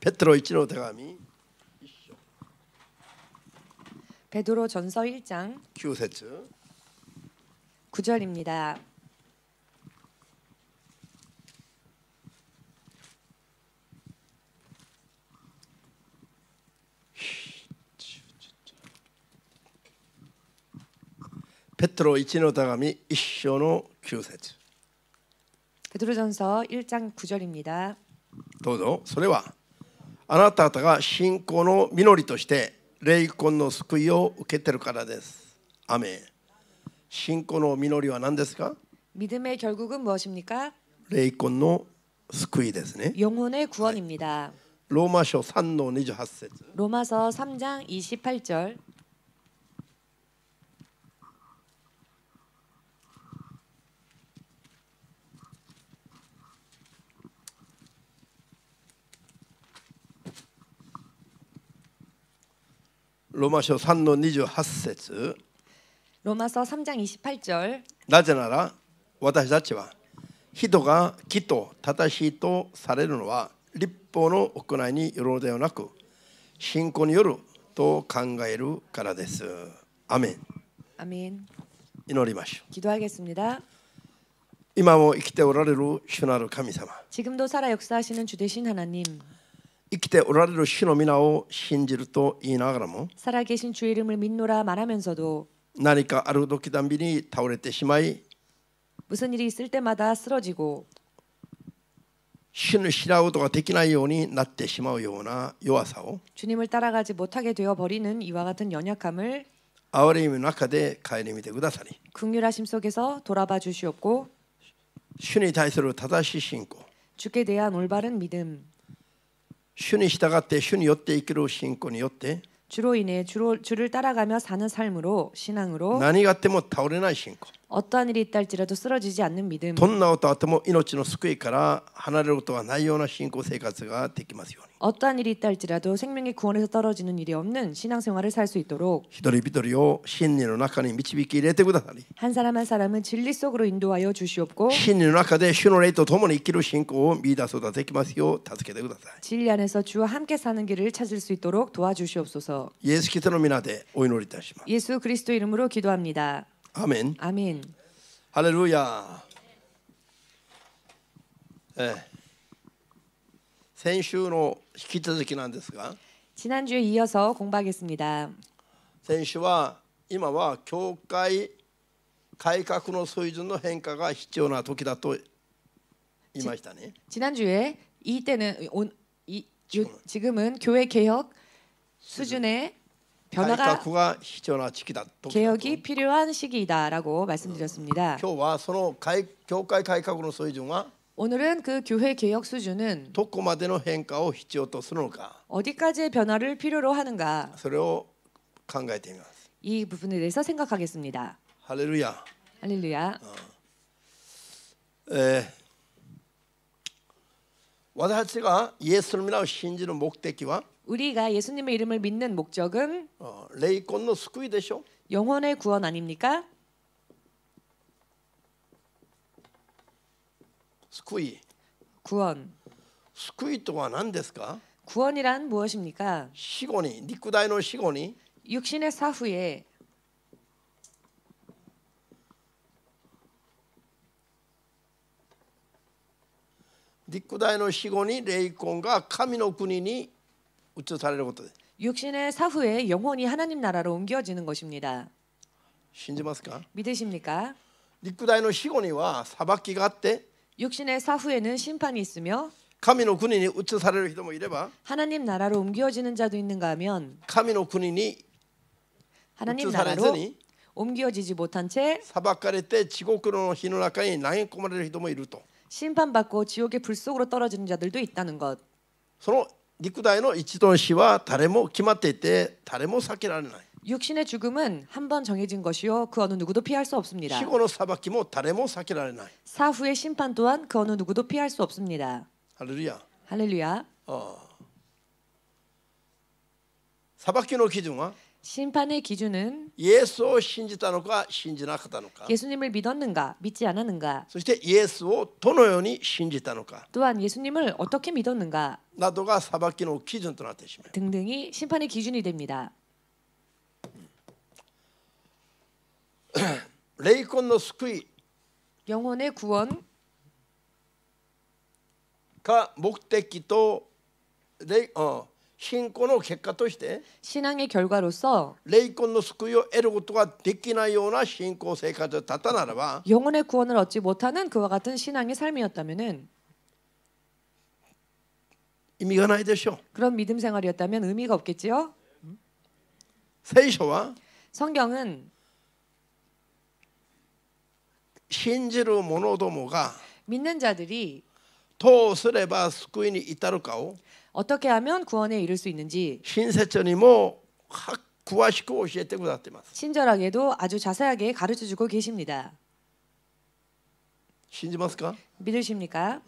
베드로 1의 대감이 베드로전서 1장 9절 9절입니다. 베드로 1의 대감이 1章の 9절 베드로전서 1장 9절입니다. どうぞ。それはあなた方が信仰の実りとして霊魂の救いを受けているからです。アメン。信仰の実りは何ですか？ 믿음의 결국은 무엇입니까? 霊魂の救いですね。 영혼의 구원입니다. ローマ書3の28節 로마서 3장 28절 ローマ書3の28節 로마서 3장 28절 なぜなら私たちは人が義と正しいとされるのは律法の行いによるのではなく信仰によると考えるからです。アメン。 아멘. 祈りましょう。 기도하겠습니다. 今も生きておられる主なる神様、 지금도 살아 역사하시는 주 되신 하나님, 生きておられる主の皆を信じると言いながらも 살아계신 주의 이름을 믿노라 말하면서도 何かある時たんびに倒れてしまい 무슨 일이 있을 때마다 쓰러지고 主に知らうことができないようになってしまうような弱さを 주님을 따라가지 못하게 되어 버리는 이와 같은 연약함을 憐れみの中で顧みてくださり 긍휼하심 속에서 돌아봐 주시옵고 主に対する正しい信仰 주께 대한 올바른 믿음, 主に従って主によって生きる信仰によって 주로 인해 주를 따라가며 사는 삶으로 신앙으로 何があっても倒れない信仰 어떠한 일이 있다 할지라도 쓰러지지 않는 믿음, どんなことあっても命の救いから離れることがないような信仰生活ができますように 어떠한 일이 있다 할지라도 생명의 구원에서 떨어지는 일이 없는 신앙생활을 살 수 있도록 一人一人を真理の中に導き入れてくださり 한 사람 한 사람은 진리 속으로 인도하여 주시옵고 真理の中で主の霊と共に生きる信仰を見出すことができますよう助けてください。 진리 안에서 주와 함께 사는 길을 찾을 수 있도록 도와주시옵소서. イエス・キリストの皆でお祈りいたします。 예수 그리스도 이름으로 기도합니다. アーメン。 아멘. ハレルヤ。先週の引き続きなんですが、 지난주에 이어서 공부하겠습니다. 先週は今は教会改革の水準の変化が必要な時だと言いましたね。 지난주에 지금은 교회 개혁 수준의 改 변화가 革が必要な時期だと。 개혁이 필요한 시기이다라고 말씀드렸습니다. 今日はその教会改革の水準は 오늘은 그 교회 개혁 수준은 どこまでの変化を必要とするのか、 어디까지의 변화를 필요로 하는가, それを考えてみます。 이 부분에 대해서 생각하겠습니다. ハレルヤ。 할렐루야. 私たちがイエスの皆を信じる目的は 우리가 예수님의 이름을 믿는 목적은 霊魂の救いでしょ。 영혼의 구원 아닙니까? 救い。 구원. 救いとは何ですか？ 구원이란 무엇입니까? 死後に、肉体の死後に 육신의 사후에 肉体の死後に霊魂が神の国に移されることです。 육신의 사후에 영혼이 하나님 나라로 옮겨지는 것입니다. 信じますか？ 믿으십니까? 肉体の死後には裁きがあって 육신의 사후에는 심판이 있으며 神の国に移される人もいれば 하나님 나라로 옮겨지는 자도 있는가 하면 神の国に 하나님 移されず 나라로 に 옮겨지지 못한 채 裁かれて地獄の火の中に投げ込まれる人もいると。 심판받고 지옥의 불 속으로 떨어지는 자들도 있다는 것. その肉体の一度の死は誰も決まっていて誰も避けられない。 육신의 죽음은 한 번 정해진 것이요 그 어느 누구도 피할 수 없습니다. 死後の裁きも誰も避けられない。 사후의 심판 또한 그 어느 누구도 피할 수 없습니다. ハレルヤ。 할렐루야. 裁きの基準は 심판의 기준은 イエスを信じたのか信じなかったのか、 예수님을 믿었는가 믿지 않았는가, そしてイエスをどのように信じたのか、 또한 예수님을 어떻게 믿었는가, などが裁きの基準となってしまう。 등등이 심판의 기준이 됩니다. 霊魂の救い 영혼의 구원 が目的と信仰の結果として 신앙의 결과로서 霊魂の救いを得ることができないような信仰生活を立ったならば 영혼의 구원을 얻지 못하는 그와 같은 신앙의 삶이었다면은 意味がないでしょう。 그런 믿음 생활이었다면 의미가 없겠지요. 聖書は 성경은 信じる者どもが 믿는 자들이 どうすれば救いに至るかを 어떻게 하면 구원에 이를 수 있는지 新聖書にも詳しく教えてくださっています。 친절하게도 아주 자세하게 가르쳐주고 계십니다. 信じますか？ 믿으십니까?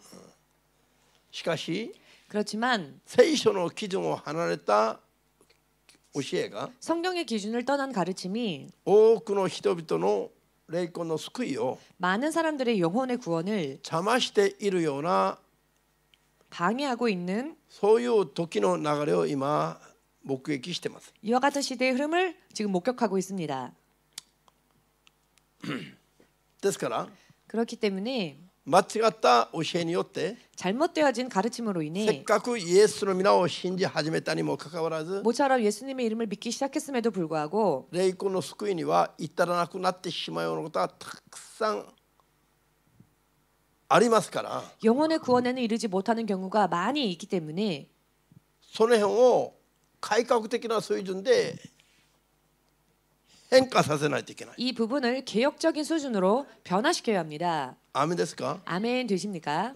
しかし 그렇지만 聖書の基準を離れた教えが 성경의 기준을 떠난 가르침이 多くの人々の霊魂の救いを 많은 사람들의 영혼의 구원을 邪魔しているような 방해하고 있는 そういう時の流れを今目撃しています。 이와 같은 시대의 흐름을 지금 목격하고 있습니다. ですから 그렇기 때문에 間違った教えによって 잘못되어진 가르침으로 せっ 인해 かくイエスの皆を信じ始めたにもかかわらず 모처럼 예수님의 이름을 믿기 시작했음에도 불구하고 霊魂の救いには至らなくなってしまうようなことはたくさんありますから 영혼의 구원에는 이르지 못하는 경우가 많이 있기 때문에 その辺を改革的な水準で変化させないといけない。 이 부분을 개혁적인 수준으로 변화시켜야 합니다. アーメンですか？ 아멘 되십니까?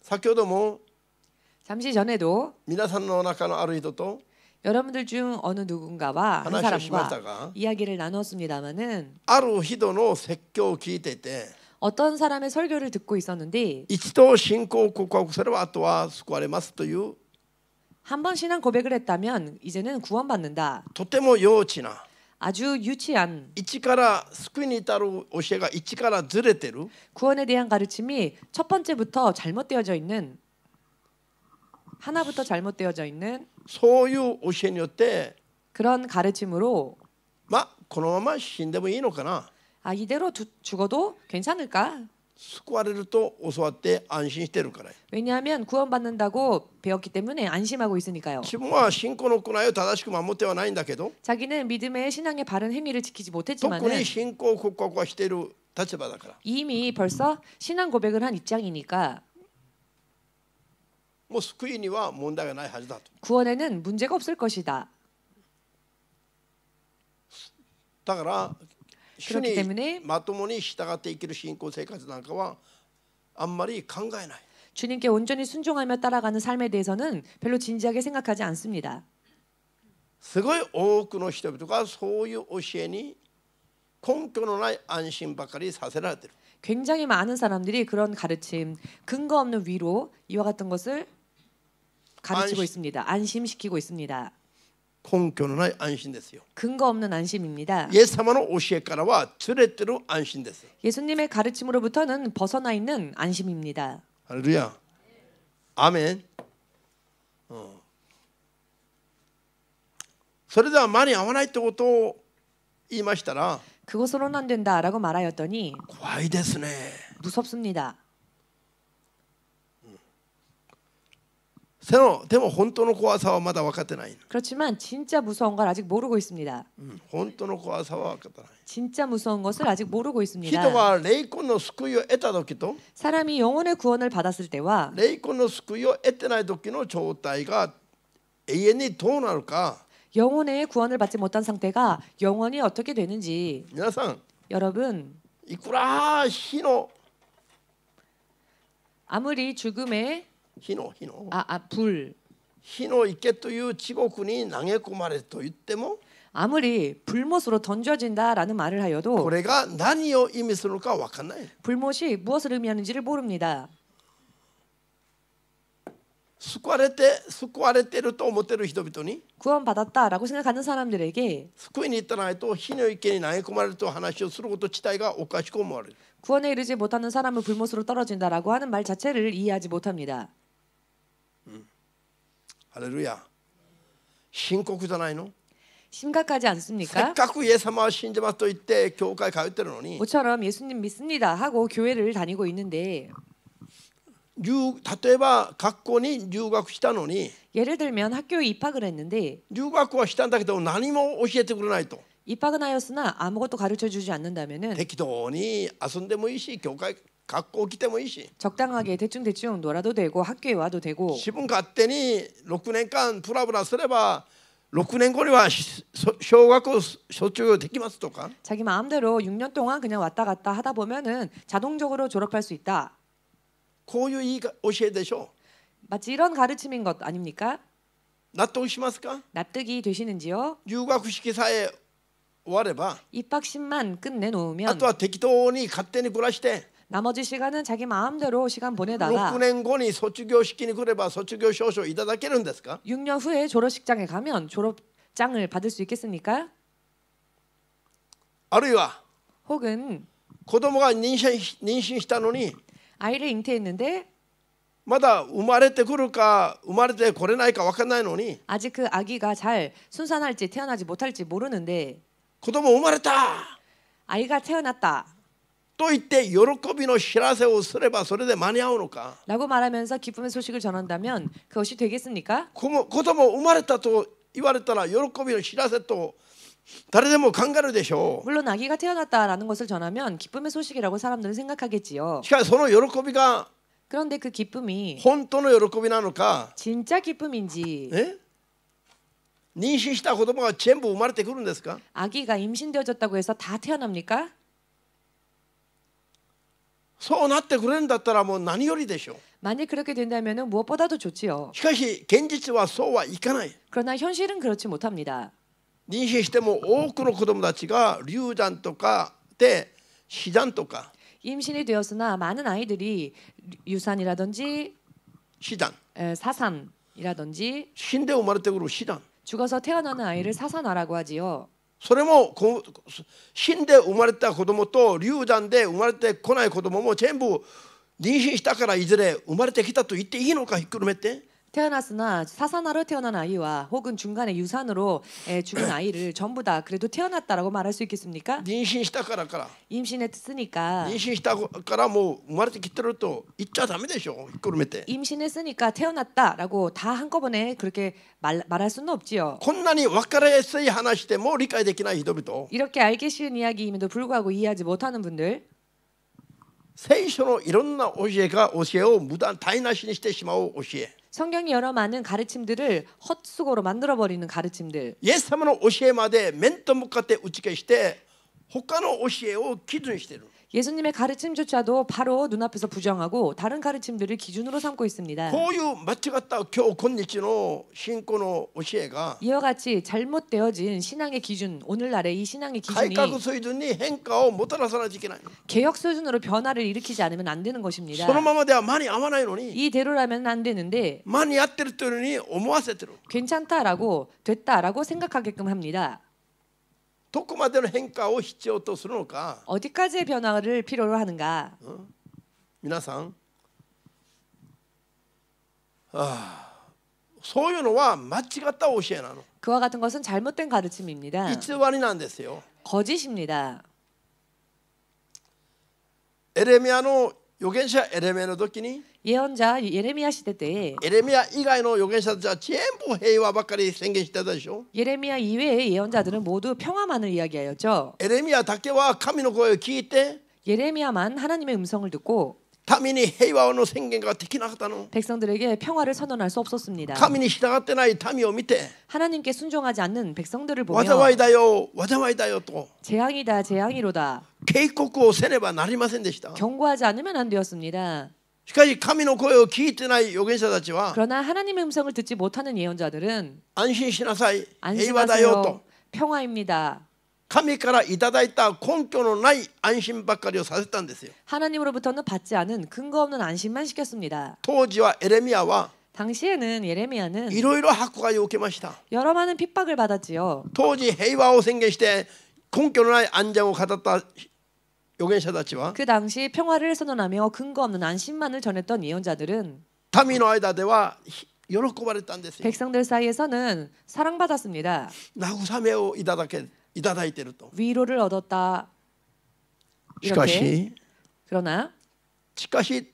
先ほども 잠시 전에도 皆さんの中のある人と 여러분들 중 어느 누군가와 한 話をしました 사람과 が 이야기를 나눴습니다마는 ある人の説教を聞いていて 어떤 사람의 설교를 듣고 있었는데 一度信仰を告白すればあとは救われますという 한 번 신앙 고백을 했다면 이제는 구원받는다. とても幼稚な 아주 유치한 一から救いに至る教えが一からずれてる 구원에 대한 가르침이 첫 번째부터 잘못되어져 있는 하나부터 잘못되어져 있는 そういう教えによって 그런 가르침으로 このまま死んでもいいのかな 아 이대로 죽어도 괜찮을까? 救われると教わって安心してるから 왜냐하면 구원받는다고 배웠기 때문에 안심하고 있으니까요. 自分は信仰の行いを正しく守ってはないんだけど 자기는 믿음의 신앙의 바른 행위를 지키지 特 못했지만은 に信仰告白はしている立場だから 이미 벌써 신앙 고백을 한 입장이니까 もう救いには問題がないはずだと 구원에는 문제가 없을 것이다. だから主 그렇기 に 때문에 まともに従って生きる信仰生活なんかはあんまり考えない 주님께 온전히 순종하며 따라가는 삶에 대해서는 별로 진지하게 생각하지 않습니다. すごい多くの人々がそういう教えに根拠のない安心ばかりさせられている 굉장히 많은 사람들이 그런 가르침, 근거 없는 위로 이와 같은 것을 가르치고 있습니다. 안심시키고 있습니다. 根拠のない安心ですよ 근거 없는 안심입니다. イエス様の教えからはずれてる安心です 예수님의 가르침으로부터는 벗어나 있는 안심입니다. ハレルヤアーメン、それでは間に合わないってことを言いましたら 그것으로는 안 된다라고 말하였더니 怖いですね 무섭습니다. でも本当の怖さはまだ分かってない、 그렇지만 진짜 무서운 걸 아직 모르고 있습니다. 本当の怖さは分かってない 진짜 무서운 것을 아직 모르고 人 있습니다. が霊魂の救いを得た時と 사람이 영혼의 구원을 받았을 때와 霊魂の救いを得てない時の状態が永遠にどうなるか 영혼의 구원을 받지 못한 상태가 영원히 어떻게 되는지 皆さん 여러분 いくら火の 아무리 죽음의 불 火の池という地獄に投げ込まれると言っても 아무리 불못으로 던져진다라는 말을 こ 하여도 れが何を意味するのか分からない 불못이 무엇을 의미하는지를 모릅니다. 救われてると思ってる人々に 구원받았다라고 생각하는 사람들에게 救いに行ったないと火の池に投げ込まれると話をすること自体がおかしく思われる。 구원에 이르지 못하는 사람은 불못으로 떨어진다라고 하는 말 자체를 이해하지 못합니다. ハレルヤ。深刻じゃないの？ 심각하지 せっ 않습니까? かくイエス様は信じますと言って教会通ってるのに 모처럼 예수님 믿습니다 하고 교회를 다니고 있는데 例えば学校に留学したのに 예를 들면 학교에 입학을 했는데 留学はしたんだけど何も教えてくれないと 입학은 하였으나 아무것도 가르쳐 주지 않는다면은 適当に遊んでもいいし教会学校来てもいいし 적당하게 대충 놀아도 되고 학교에 와도 되고 自分勝手に6年間プラプラすれば6年後には小学校卒業できますとか 자기 마음대로 6년 동안 그냥 왔다 갔다 하다 보면은 자동적으로 졸업할 수 있다. こういう教えでしょ 마치 이런 가르침인 것 아닙니까? 納得しますか 납득이 되시는지요? 入学式さえ終われば 입학식만 あ 끝내놓으면 とは適当に勝手に暮らして 나머지 시간은 자기 마음대로 시간 보내다가 6年後に卒業式に来れば卒業証書をいただけるんですか 6년 후에 졸업식장에 가면 졸업장을 받을 수 있겠습니까? あるいは 혹은 子供が妊娠したのに 아이를 잉태했는데 まだ生まれてくるか生まれてこれないか分かんないのに 아직 그 아기가 잘 순산할지 태어나지 못할지 모르는데 子供生まれた 아이가 태어났다 と言って喜びの知らせをすればそれで間に合うのか 라고 말하면서 기쁨의 소식을 전한다면 그것이 되겠습니까? 子供生まれたと言われたら喜びの知らせと誰でも考えるでしょ 물론 아기가 태어났다라는 것을 전하면 기쁨의 소식이라고 사람들은 생각하겠지요. うしかしその喜びが 그런데 그 기쁨이 本当の喜びなのか 진짜 기쁨인지 え妊娠した子供が全部生まれてくるんですか 아기가 임신되어졌다고 해서 다 태어납니까? そうなってくれるんだったらもう何よりでしょう 만일 그렇게 된다면 무엇보다도 좋지요. しかし現実はそうはいかない 그러나 현실은 그렇지 못합니다. 妊娠しても多くの子供たちが流産とかで死産とか 임신이 되었으나 많은 아이들이 유산이라든지 死産 사산이라든지 死んで生まれてくる死産 죽어서 태어나는 아이를 사산아라고 하지요. それも死んで生まれた子供と流産で生まれてこない子供も全部妊娠したからいずれ生まれてきたと言っていいのかひっくるめて 태어났으나 사산아로 태어난 아이와 혹은 중간에 유산으로 죽은 아이를 전부 다 그래도 태어났다라고 말할 수 있겠습니까? 妊娠したから 임신했으니까 妊娠したからもう生まれてきてると言っちゃダメでしょひっくるめて 임신했으니까 태어났다라고 다 한꺼번에 그렇게 말할 수는 없지요. こんなに分かりやすい話でも理解できない人々 이렇게 알기 쉬운 이야기임에도 불구하고 이해하지 못하는 분들 聖書のいろんな教えを無駄台無しにしてしまう教え 성경이 여러 많은 가르침들을 헛수고로 만들어버리는 가르침들 イエス様の教えまで面と向かって打ち消して他の教えを基準にしている 예수님의 가르침조차도 바로 눈앞에서 부정하고 다른 가르침들을 기준으로 삼고 있습니다. こういう間違った今日今日の信仰の教えが 이와 같이 잘못되어진 신앙의 기준, 오늘날의 이 신앙의 改 기준이 革水準に変化をもたらさないといけない 개혁 수준으로 변화를 일으키지 않으면 안 되는 そ 것입니다. のままでは間に合わないのに 이대로라면 안 되는데 間に合ってるというように思わせてる 괜찮다라고 됐다라고 생각하게끔 합니다. どこまでの変化を必要とするのか 어디까지의 변화를 필요로 하는가? 皆さんそういうのは間違った教えなの 그와 같은 것은 잘못된 가르침입니다. 偽りなんですよ 거짓입니다. エレミヤの預言者エレミヤの時に 예언자 예레미야 시대 때에 エレミヤ以外の預言者たちは全部平和ばっかり宣言してたでしょ 예레미야 이외의 예언자들은 모두 평화만을 이야기하였죠. エレミヤだけは神の声を聞いて 예레미야만 하나님의 음성을 듣고 民に平和の宣言ができなかったの 백성들에게 평화를 선언할 수 없었습니다. 神に従ってない民を見て 하나님께 순종하지 않는 백성들을 보며 災いだよ災いだよと 재앙이다 재앙이로다 警告をせねばなりませんでした 경고하지 않으면 안 되었습니다. しかし神の声を聞いてない預言者たちは 그러나 하나님의 음성을 듣지 못하는 예언자들은 安心しなさい平和だよと 안심하세요 평화입니다. 神からいただいた根拠のない安心ばっかりをさせたんですよ 하나님으로부터는 받지 않은 근거 없는 안심만 시켰습니다. 当時はエレミヤは 당시에는 예레미야는 いろいろ迫害を受けました。 여러 많은 핍박을 받았지요. 当時平和を宣言して根拠のない安全を語った預言者たちは 그 당시 평화를 선언하며 근거 없는 안심만을 전했던 예언자들은 民の間では喜ばれたんですよ。 백성들 사이에서는 사랑받았습니다. 慰めをいただいていると。 위로를 얻었다. しか 이렇게. し 그러나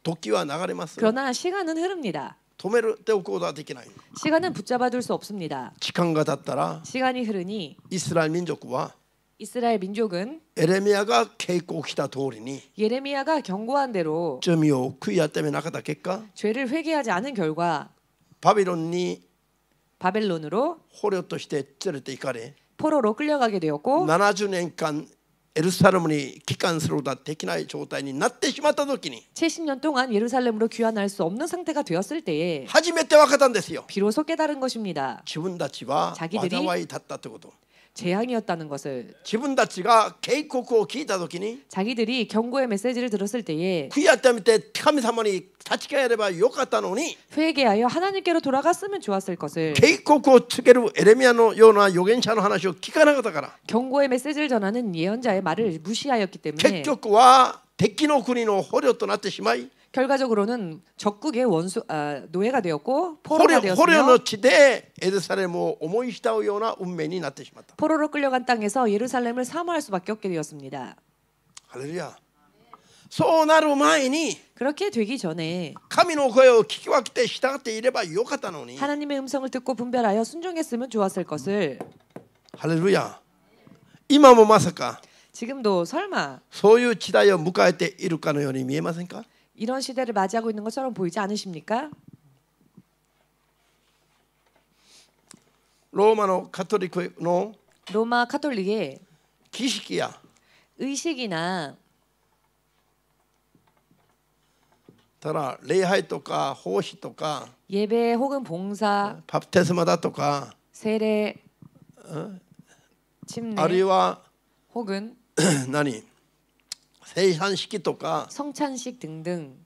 時は流れます。 그러나 시간은 흐릅니다. 止めておくことはできない。 시간은 붙잡아둘 수 없습니다. 時間が経ったら 시간이 흐르니 イスラエル民族は 이스라엘 민족은 エレミヤが警告した通りに 예레미야가 경고한 대로 罪を悔い改めなかった結果 죄를 회개하지 않은 결과 バビロンに 바벨론으로 捕虜として連れて行かれ 포로로 끌려가게 되었고 70年間エルサレムに帰還することができない状態になってしまった時に 70년 동안 예루살렘으로 귀환할 수 없는 상태가 되었을 때에 初めて分かったんですよ。 비로소 깨달은 것입니다. 自分たちは 자기들이 災いだったということ。 재앙이었다는 것을 自分たちが警告を聞いた時に 자기들이 경고의 메시지를 들었을 때에 悔い改めて神様に立ち返ればよかったのに 회개하여 하나님께로 돌아갔으면 좋았을 것을 警告を告げるエレミヤのような預言者の話を聞かなかったから 경고의 메시지를 전하는 예언자의 말을 무시하였기 結 때문에 局は敵の国の捕虜となってしまい 결과적으로는 적국의 노예가 되었고 捕 포로가 虜 되었으며 の地でエルサレムを思い慕うような運命になってしまった。 포로로 끌려간 땅에서 예루살렘을 사모할 수밖에 없게 되었습니다. ハレルヤ。そうなる前に 그렇게 되기 전에 神の声を聞き分けて従っていればよかったのに。 하나님의 음성을 듣고 분별하여 순종했으면 좋았을 것을 ハレルヤ。今もまさか 지금도 설마 そういう時代を迎えているかのように見えませんか？ 이런 시대를 맞이하고 있는 것처럼 보이지 않으십니까? ローマのカトリックの 로마 카톨릭의 儀式や 의식이나 だから礼拝とか奉仕とか 예배 혹은 봉사, バプテスマだとか 세례, あるい 침례 は 혹은 何生産式とか 성찬식 등등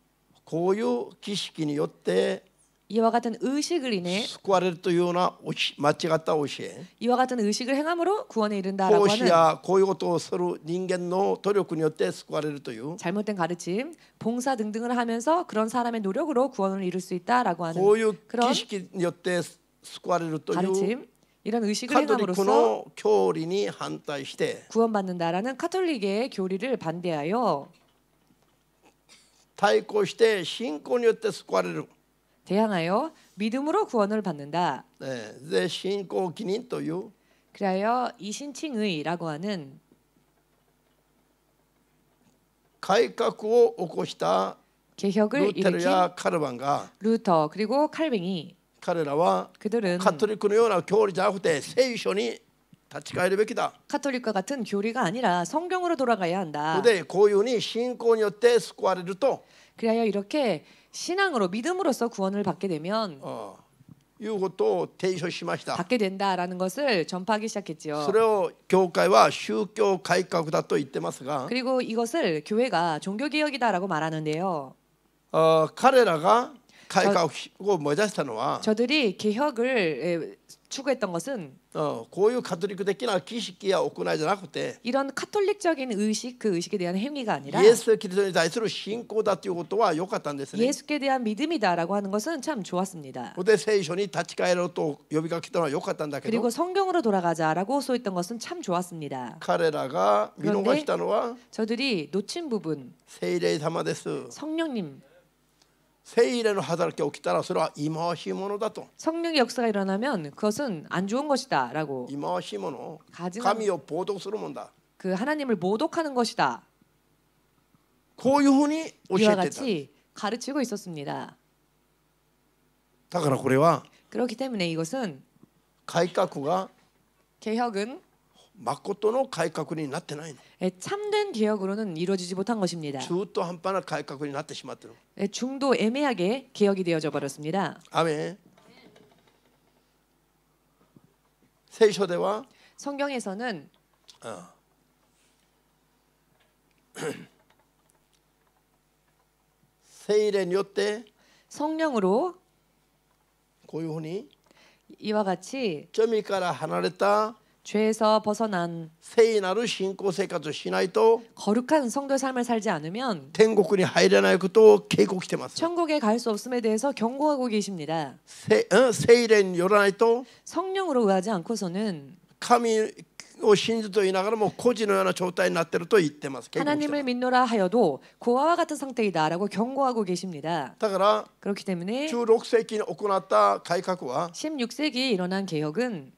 こういう儀式によって 이와 같은 의식을 인해 救われるというような間違った教え 이와 같은 의식을 행함으로 구원에 이른다라고 奉仕 하는 やこういうことをする人間の努力によって救われるという 잘못된 가르침, 봉사 등등을 하면서 그런 사람의 노력으로 구원을 이룰 수 있다라고 하는 こういう 그런 儀式によって救われるという 가르침, 이런 의식을 カトリック 행함으로써 の教理に反対して 구원받는다라는 카톨릭의 교리를 반대하여 対抗して信仰によって救われる、 대항하여 믿음으로 구원을 받는다. で信仰記念という 그래야 이신칭의라고 하는 改革を起こした 개혁을 ルーテル 일으킨 やカルバンが 루터 그리고 칼뱅이 彼らは 그들은 カトリックのような教理じゃなくて聖書に立ち返るべきだ。 카톨릭과 같은 교리가 아니라 성경으로 돌아가야 한다. でこういうふうに信仰によって救われると 그래야 이렇게 신앙으로 믿음으로써 구원을 받게 되면 いうことを提唱しました。 받게 된다라는 것을 전파하기 시작했지요. それを教会は宗教改革だと言ってますが、 그리고 이것을 교회가 종교개혁이다라고 말하는데요. 彼らが改革を目指したのは 저들이 개혁을 추구했던 것은 こういうカトリック的な儀式や行いじゃなくて 이런 카톨릭적인 의식, 그 의식에 대한 행위가 아니라 イエス・キリストに対する信仰だということは良かったんですね。 예수께 대한 믿음이다라고 하는 것은 참 좋았습니다. で聖書に立ち返ろうと呼びかけたのは良かったんだけど 그리고 성경으로 돌아가자라고 소했던 것은 참 좋았습니다. 彼らが見逃したのは 저들이 놓친 부분, 聖霊様です。 성령님, 聖霊の働きが起きたらそれは忌まわしいものだと。 성령의 역사가 일어나면 그것은 안 좋은 것이다라고 忌まわしいもの、 가증한 神を冒涜するもんだ。 그 하나님을 모독하는 것이다. こういうふうに教 이와 えてた。 같이 가르치고 있었습니다. だからこれは 그렇기 때문에 이것은 改革が 개혁은 誠の改革になってないの。 참된 개혁으로는 이루어지지 못한 것입니다. 中途半端な改革になってしまってる。 중도 애매하게 개혁이 되어져 버렸습니다. アメン。聖書では 성경에서는 聖霊によって 성령으로 こういうふうに 이와 같이 罪から離れた 죄에서 벗어난 聖なる信仰生活をしないと 거룩한 성도 삶을 살지 않으면 天国に入れないことを警告してます。 천국에 갈 수 없음에 대해서 경고하고 계십니다. 聖霊によらないと 성령으로 의하지 않고서는 神を信じと言いながらも孤児のような状態になっていると言ってます。 하나님을 믿노라 하여도 고아와 같은 상태이다라고 경고하고 계십니다. だから 그렇기 때문에 16世紀に行った改革は 16세기에 일어난 개혁은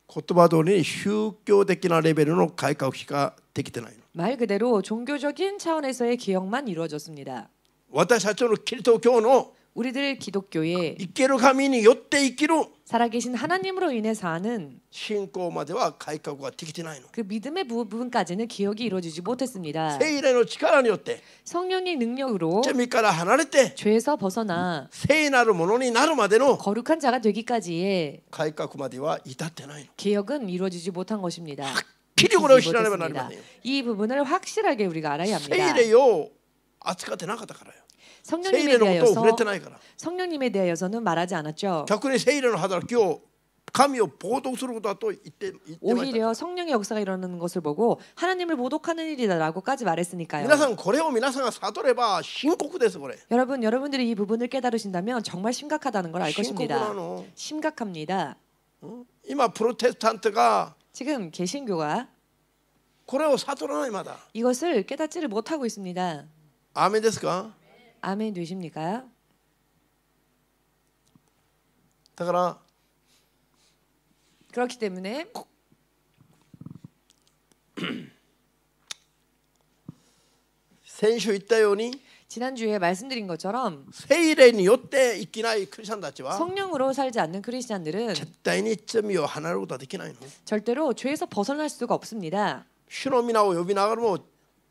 言葉通りに宗教的なレベルの改革しかできてないの。 말 그대로 종교적인 차원에서의 개혁만 이루어졌습니다. 私たちのキリスト教の 우리들 기독교의 生ける神によって生きる 살아계신 하나님으로 인해 사는 信仰までは改革ができてないの。 그 믿음의 부분까지는 개혁이 이루어지지 못했습니다. 聖霊の力によって 성령의 능력으로 罪から離れて 죄에서 벗어나 聖なるものになるまでの 거룩한 자가 되기까지의 改革までは至ってないの。 개혁은 이루어지지 못한 것입니다. きりこれを知らねばなりませんよ。 이 부분을 확실하게 우리가 알아야 합니다. 聖霊を扱ってなかったからよ。 성령님에 聖霊のことを触れて 대하여서 ないから。 성령님에 대하여서는 말하지 않았죠. 逆に聖霊の働きを神を冒涜することだと言ってました。 오히려 성령의 역사가 일어나는 것을 보고 하나님을 모독하는 일이다라고까지 말했으니까요. 皆さんこれを皆さんが悟れば深刻ですこれ。 여러분들이 이 부분을 깨달으신다면 정말 심각하다는 걸 알 深刻 것입니다. なの。 심각합니다. 今プロテスタントが 지금 개신교가 これを悟らないまだ。 이것을 깨닫지를 못하고 있습니다. アーメンですか？ 아멘 되십니까? だから 그렇기 때문에 先週言ったように 지난주에 말씀드린 것처럼 聖霊によって生きないクリスチャンたちは 성령으로 살지 않는 크리스찬들은 絶対に罪を離れることはできないの。 절대로 죄에서 벗어날 수가 없습니다. 主の皆を呼びながらも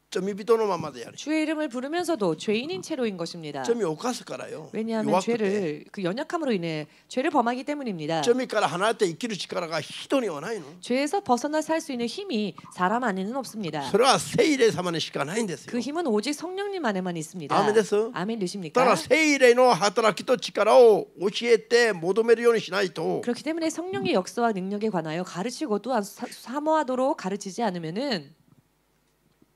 罪人のままでやる。 주의 이름을 부르면서도 죄인인 채로인 것입니다. 罪を犯すからよ。 왜냐하면 弱くて 죄를 그 연약함으로 인해 죄를 범하기 때문입니다. 罪から離れて生きる力が人にはないの。 죄에서 벗어나 살 수 있는 힘이 사람 안에는 없습니다. それは聖霊様にしかないんですよ。 그 힘은 오직 성령님 안에만 있습니다. 아멘です. 아멘 だか 되십니까? ら聖霊の働きと力を教えて求めるようにしないと 그렇기 때문에 성령의 역사와 능력에 관하여 가르치고 또 사모하도록 가르치지 않으면은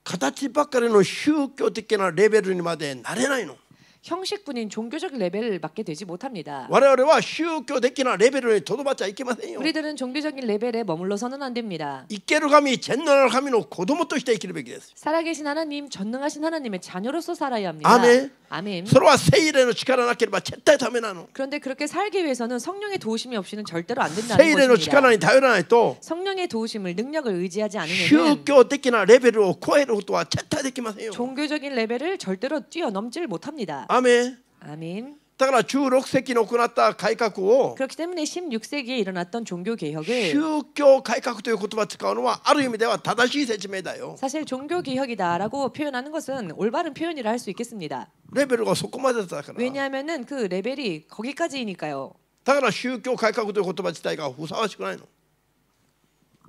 形ばっかりの宗教的なレベルにまでなれないの。 형식뿐인 종교적 레벨을 맡게 되지 못합니다. 我々は宗教的なレベルにとどまっちゃいけませんよ。 우리들은 종교적인 레벨에 머물러서는 안 됩니다. 生ける神、全能なる神の子供として生きるべきです。 살아계신 하나님, 전능하신 하나님의 자녀로서 살아야 합니다. 아멘. 아멘. それは聖霊の力なければ絶対ダメなの。 그런데 그렇게 살기 위해서는 성령의 도우심이 없이는 절대로 안 된다는 聖霊の力 것입니다. に頼らないと 성령의 도우심을 능력을 의지하지 宗 않으면 教的なレベルを超えることは絶対できませんよ。 종교적인 레벨을 절대로 뛰어넘지를 못합니다. アメン。 아멘. だから16世紀に行った改革を 그렇기 때문에 16세기에 일어났던 종교 개혁을 宗教改革という言葉を使うのはある意味では正しい説明だよ。 사실 종교 개혁이다라고 표현하는 것은 올바른 표현이라 할 수 있겠습니다. レベルがそこまでだから。 왜냐하면은 그 레벨이 거기까지이니까요. だから宗教改革という言葉自体がふさわしくないの。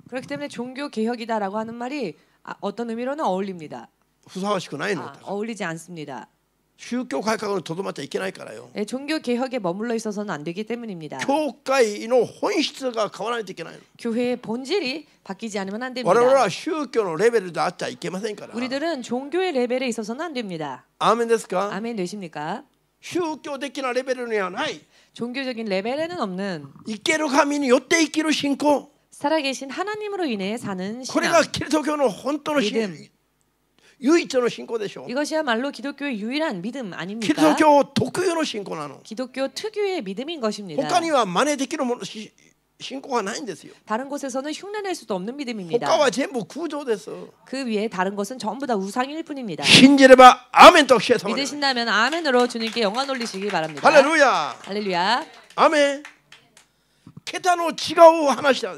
그렇기 때문에 종교 개혁이다라고 하는 말이 어떤 의미로는 어울립니다. ふさわしくないの。 어울리지 않습니다. 宗教改革にとどまっちゃいけないからよ。 네, 종교 개혁에 머물러 있어서는 안 되기 때문입니다. 教会の本質が変わらないといけないの。 교회의 본질이 바뀌지 않으면 안 我々 됩니다. は宗教のレベルであっちゃいけませんから。 우리들은 종교의 레벨에 있어서는 안 됩니다. アーメンですか？ 아멘 되십니까? 宗教的なレベルにはない。 종교적인 레벨에는 없는 生ける神によって生きる信仰。 살아계신 하나님으로 인해 사는 これが 신앙. キリスト教の本当の信 믿음. 唯一の信仰でしょ。 이것이야말로 기독교의 유일한 믿음 キリスト 아닙니까? 教特有の信仰なの。 기독교 특유의 믿음인 것입니다. 他には真似できるもの信仰がないんですよ。 다른 곳에서는 흉내낼 수도 없는 믿음입니다. 他は全部空洞です。 그 위에 다른 것은 전부 다 우상일 뿐입니다. 信じればアーメンと教えたまで。 믿으신다면 아멘으로 주님께 영광 올리시기 바랍니다. ハレルヤ。 할렐루야. アーメン。桁の違う話だ。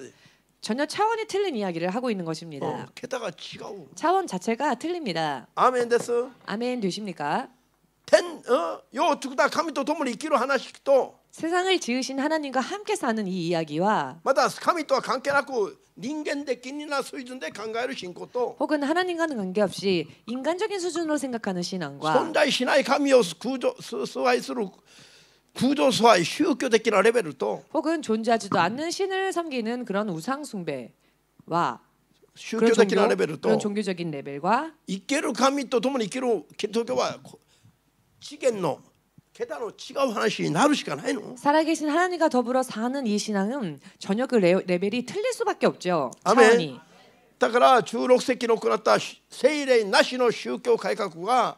전혀 차원이 틀린 이야기를 하고 있는 것입니다. 桁が違う。 차원 자체가 틀립니다. アーメンです。 아멘 되십니까? 世を作った神と共に生きる話と 세상을 지으신 하나님과 함께 사는 이 이야기와 また神とは関係なく人間的な水準で考える信仰と 혹은 하나님과는 관계없이 인간적인 수준으로 생각하는 신앙과 存在しない神を崇拝する 구조소와宗教的なレベルと 혹은 존재하지도 않는 신을 섬기는 그런 우상 숭배와 宗教的なレベル 그런 と 종교적인 레벨과 生ける神と共に生きるキリスト教は次元の桁の違う話になるしかないの。 살아계신 하나님과 더불어 사는 이 신앙은 전혀 그 레벨이 틀릴 수밖에 없죠. 아멘. 차원이. だから16世紀に行った聖霊なしの宗教改革が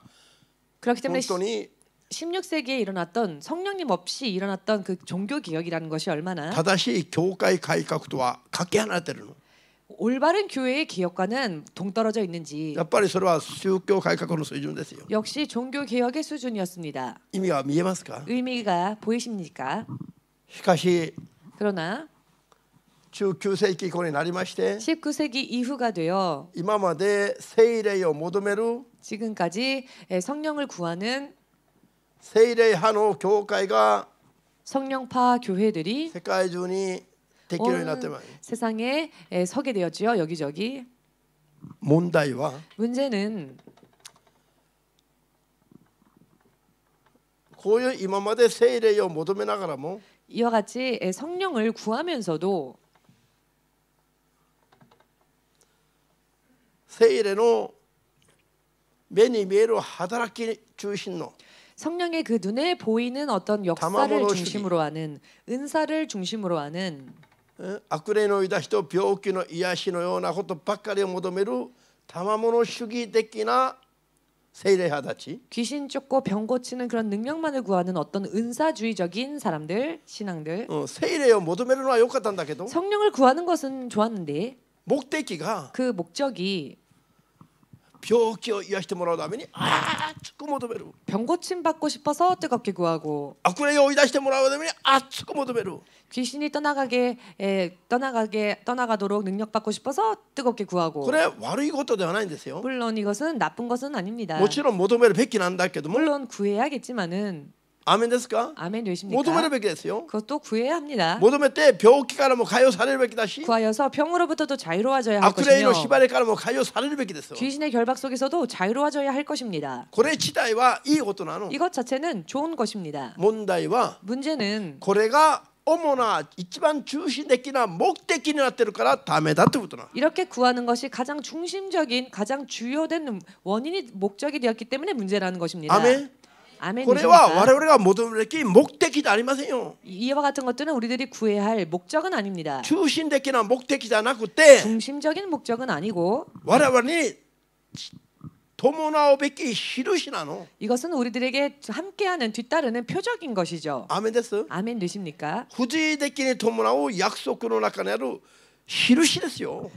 그렇기 때문에 本当に 16세기에 일어났던 성령님 없이 일어났던 그 종교 개혁이라는 것이 얼마나 正しい教会改革とはかけ離れてるの。 올바른 교회의 개혁과는 동떨어져 있는지 やっぱりそれは宗教改革の水準ですよ。 역시 종교 개혁의 수준이었습니다. 意味は見えますか？ 의미가 보이십니까? しかし 그러나 19世紀以降になりまして 19세기 이후가 되어 今まで聖霊を求める 지금까지 성령을 구하는 聖霊派の教会が 성령파 교회들이 世界中にできるようになってます。 세상에 서게 되었지요. 여기저기. 問題は 문제는 こういう今まで聖霊を求めながらも 이와 같이 성령을 구하면서도 聖霊の目に見える働き中心の 성령의 그 눈에 보이는 어떤 역사를 다마모노 중심으로 하는 은사를 중심으로 하는 悪霊の追い出しと病気の癒しのようなことばっかりを求める賜物主義的な聖霊派たち 귀신 쫓고 병 고치는 그런 능력만을 구하는 어떤 은사주의적인 사람들, 신앙들 聖霊を求めるのは良かったんだけど 성령을 구하는 것은 좋았는데 目的が 그 목적이 病気を癒してもらうために熱く求める 병 고침 받고 싶어서 뜨겁게 구하고 悪霊を追い出してもらうために熱く求める 귀신이 떠나가도록 능력 받고 싶어서 뜨겁게 구하고 これは悪いことではないんですよ 물론 이것은 나쁜 것은 아닙니다. もちろん求めるべきなんだけども 물론 구해야겠지만은 アーメンですか 아멘 求める 되십니까? べきですよ 그것도 구해야 합니다. 求めて病気からも解放されるべきだし 구하여서 병으로부터도 자유로워져야 할 悪霊の 것이며 縛りからも解放されるべきですよ 귀신의 결박 속에서도 자유로워져야 할 것입니다. これ自体はいいことなの 이것 자체는 좋은 것입니다. 問題は 문제는 これが主な一番中心的な目的になってるからダメだということなの 이렇게 구하는 것이 가장 중심적인 가장 주요된 원인이 목적이 되었기 때문에 문제라는 것입니다. 아멘. 아멘 これは 되십니까? 我々が求めるべき目的ではありませんよ 이와 같은 것들은 우리들이 구해야 할 목적은 아닙니다. 中心的な目的じゃなくて 중심적인 목적은 아니고 我々に伴うべき印なの 이것은 우리들에게 함께하는 뒤따르는 표적인 것이죠. アーメンです 아멘 되십니까? 不自的に伴う約束の中にある印ですよ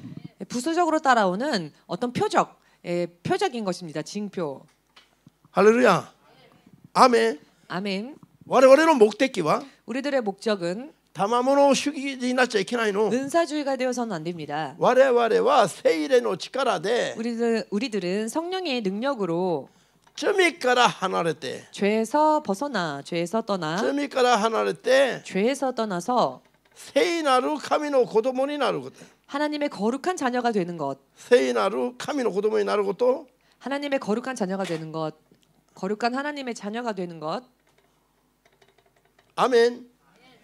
부수적으로 따라오는 어떤 표적인 것입니다. 징표. ハレルヤアーメン 아멘. 我々の目的は 우리들의 목적은 賜物主義になっちゃいけないの 은사주의가 되어서는 안 됩니다. 我々は聖霊の力で 우리들은 성령의 능력으로 罪から離れて 죄에서 벗어나 죄에서 떠나 罪から離れて 죄에서 떠나서 聖なる神の子供になること 하나님의 거룩한 자녀가 되는 것, 聖なる神の子供になること 하나님의 거룩한 자녀가 되는 것, 거룩한 하나님의 자녀가 되는 것. アメン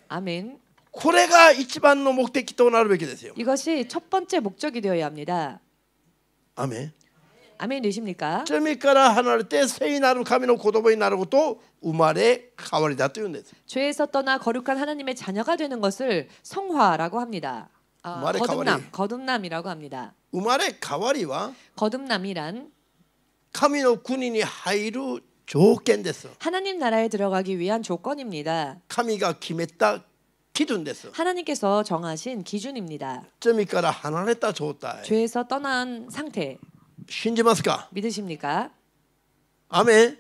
아멘. これが一番の目的となるべきですよ 이것이 첫 번째 목적이 되어야 합니다. アメン 아멘 되십니까? 罪から離れて聖なる神の子供になることを生まれ変わりだというんです 죄에서 떠나 거룩한 하나님의 자녀가 되는 것을 성화라고 합니다. 말의 거듭남이라고 합니다. 生まれ変わりは 거듭남이란 神の国に入る条件です 하나님 나라에 들어가기 위한 조건입니다. 神が決めた基準です 하나님께서 정하신 기준입니다. 罪から離れた状態 죄에서 떠난 상태 信じますか 믿으십니까? アメン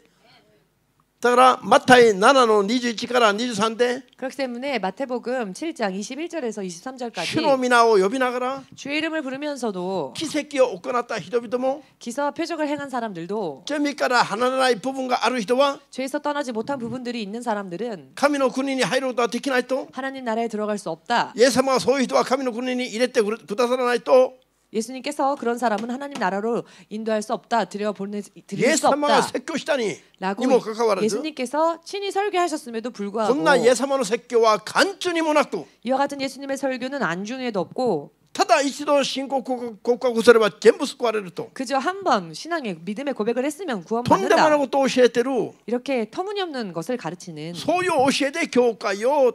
だからマタイ7の21から23で 그렇기 때문에 마태복음 7장 21절에서 23절까지 主の皆を呼びながら 주의 이름을 부르면서도 奇跡を行った人々も 기사와 표적을 행한 사람들도 罪から離れない部分がある人は 죄에서 떠나지 못한 부분들이 있는 사람들은 神の国に入ることはできないと 하나님 나라에 들어갈 수 없다. イエス様はそういう人は神の国に入れてくださらないと 예수님께서 그런 사람은 하나님 나라로 인도할 수 없다, 드릴 수 イエス様が 없다 説教したに 라고 もかかわらず 예수님께서 친히 설교하셨음에도 こ 불구하고 んなイエス様の説教は간증이もなく 이와 같은 예수님의 설교는 안중에도 없고 ただ一度信仰告白すれば全部救われると 그저 한 번 신앙의 믿음의 고백을 했으면 とんでもない 구원받는다. ことを教えてる 이렇게 터무니없는 것을 가르치는 そういう教えで教会を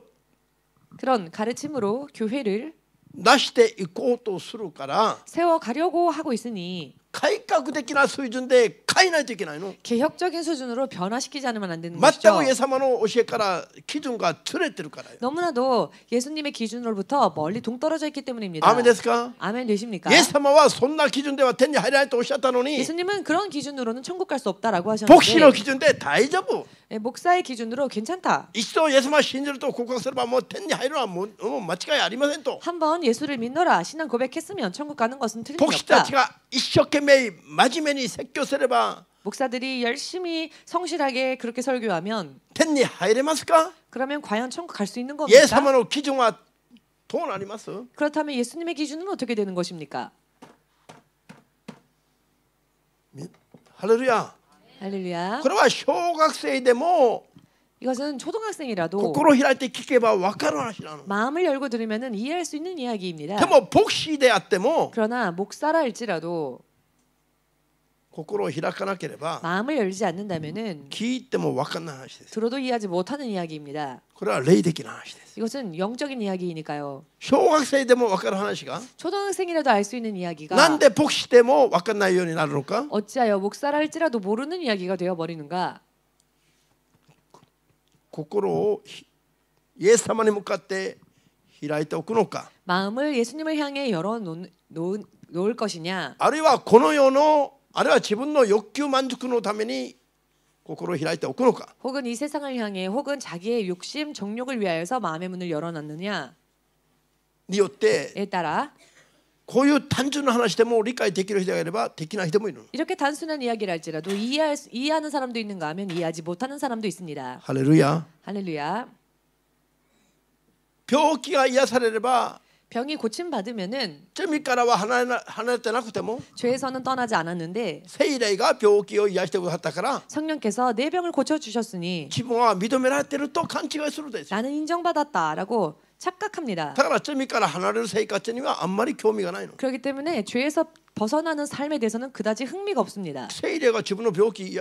그런 가르침으로 교회를 出していこうとするから 세워가려고 하고 있으니 改革的な水準で変えないといけないの 개혁적인 수준으로 변화시키지 않으면 안 되는 全 것이죠. くイエス様の教えから基準がずれてるからよ 너무나도 예수님의 기준으로부터 멀리 동떨어져 있기 때문입니다. アーメンですか 아멘 되십니까? イエス様はそんな基準では天に入らないとおっしゃったのに 예수님은 그런 기준으로는 천국 갈 수 없다라고 牧師の 하셨는데 基準で大丈夫 목사의 기준으로 괜찮다. 一度イエス様を信じると告白すればもう天に入るのはもう間違いありませんと 한번 예수를 믿노라 신앙 고백했으면 천국 가는 것은 틀림이 牧師た 없다. ちが一生懸命真面目に説教すれば 목사들이 열심히 성실하게 그렇게 설교하면 天に入れますか 그러면 과연 천국 갈 수 있는 イエス 겁니까? 様の基準はどうなります 그렇다면 예수님의 기준은 어떻게 되는 것입니까? ハレルヤ 할렐루야. これは小学生でも 이것은 초등학생이라도 心を開いて聞けば分かる話なの 마음을 열고 들으면 이해할 수 있는 이야기입니다. でも牧師であっても 그러나 목사랄지라도 心を開かなければ 마음을 열지 않는다면은 聞いても分かんない話です 들어도 이해하지 못하는 이야기입니다. これは霊的な話です 이것은 영적인 이야기이니까요. 小学生でも分かる話が 초등학생이라도 알 수 있는 이야기가 なんで牧師でも分かんないようになるのか 어찌하여 목사랄지라도 모르는 이야기가 되어 버리는가? 心をイエス様に向かって開いておくのか 마음을 예수님을 향해 열어 놓을 것이냐? あるいはこの世のあるいは自分の欲求満足のために心を開いておくのか 혹은 이 세상을 향해 혹은 자기의 욕심, 정욕을 위하여서 마음의 문을 열어놨느냐에 によって 따라 こういう単純な話でも理解できる人がいればできない人もいる 이렇게 단순한 이야기랄지라도 이해하는 사람도 있는가 하면 이해하지 못하는 사람도 있습니다. ハレルヤ 할렐루야. 病気が癒されれば 병이 고침받으면은 罪からは離れてなくても 죄에서는 떠나지 않았는데 聖霊が病気を癒してくださったから 성령께서 내 병을 고쳐주셨으니 自分は認められていると勘違いするんです 나는 인정받았다라고 착각합니다. だから罪から離れる生活にはあんまり興味がないの 그렇기 때문에 죄에서 벗어나는 삶에 대해서는 그다지 흥미가 없습니다. 聖霊が自分の病気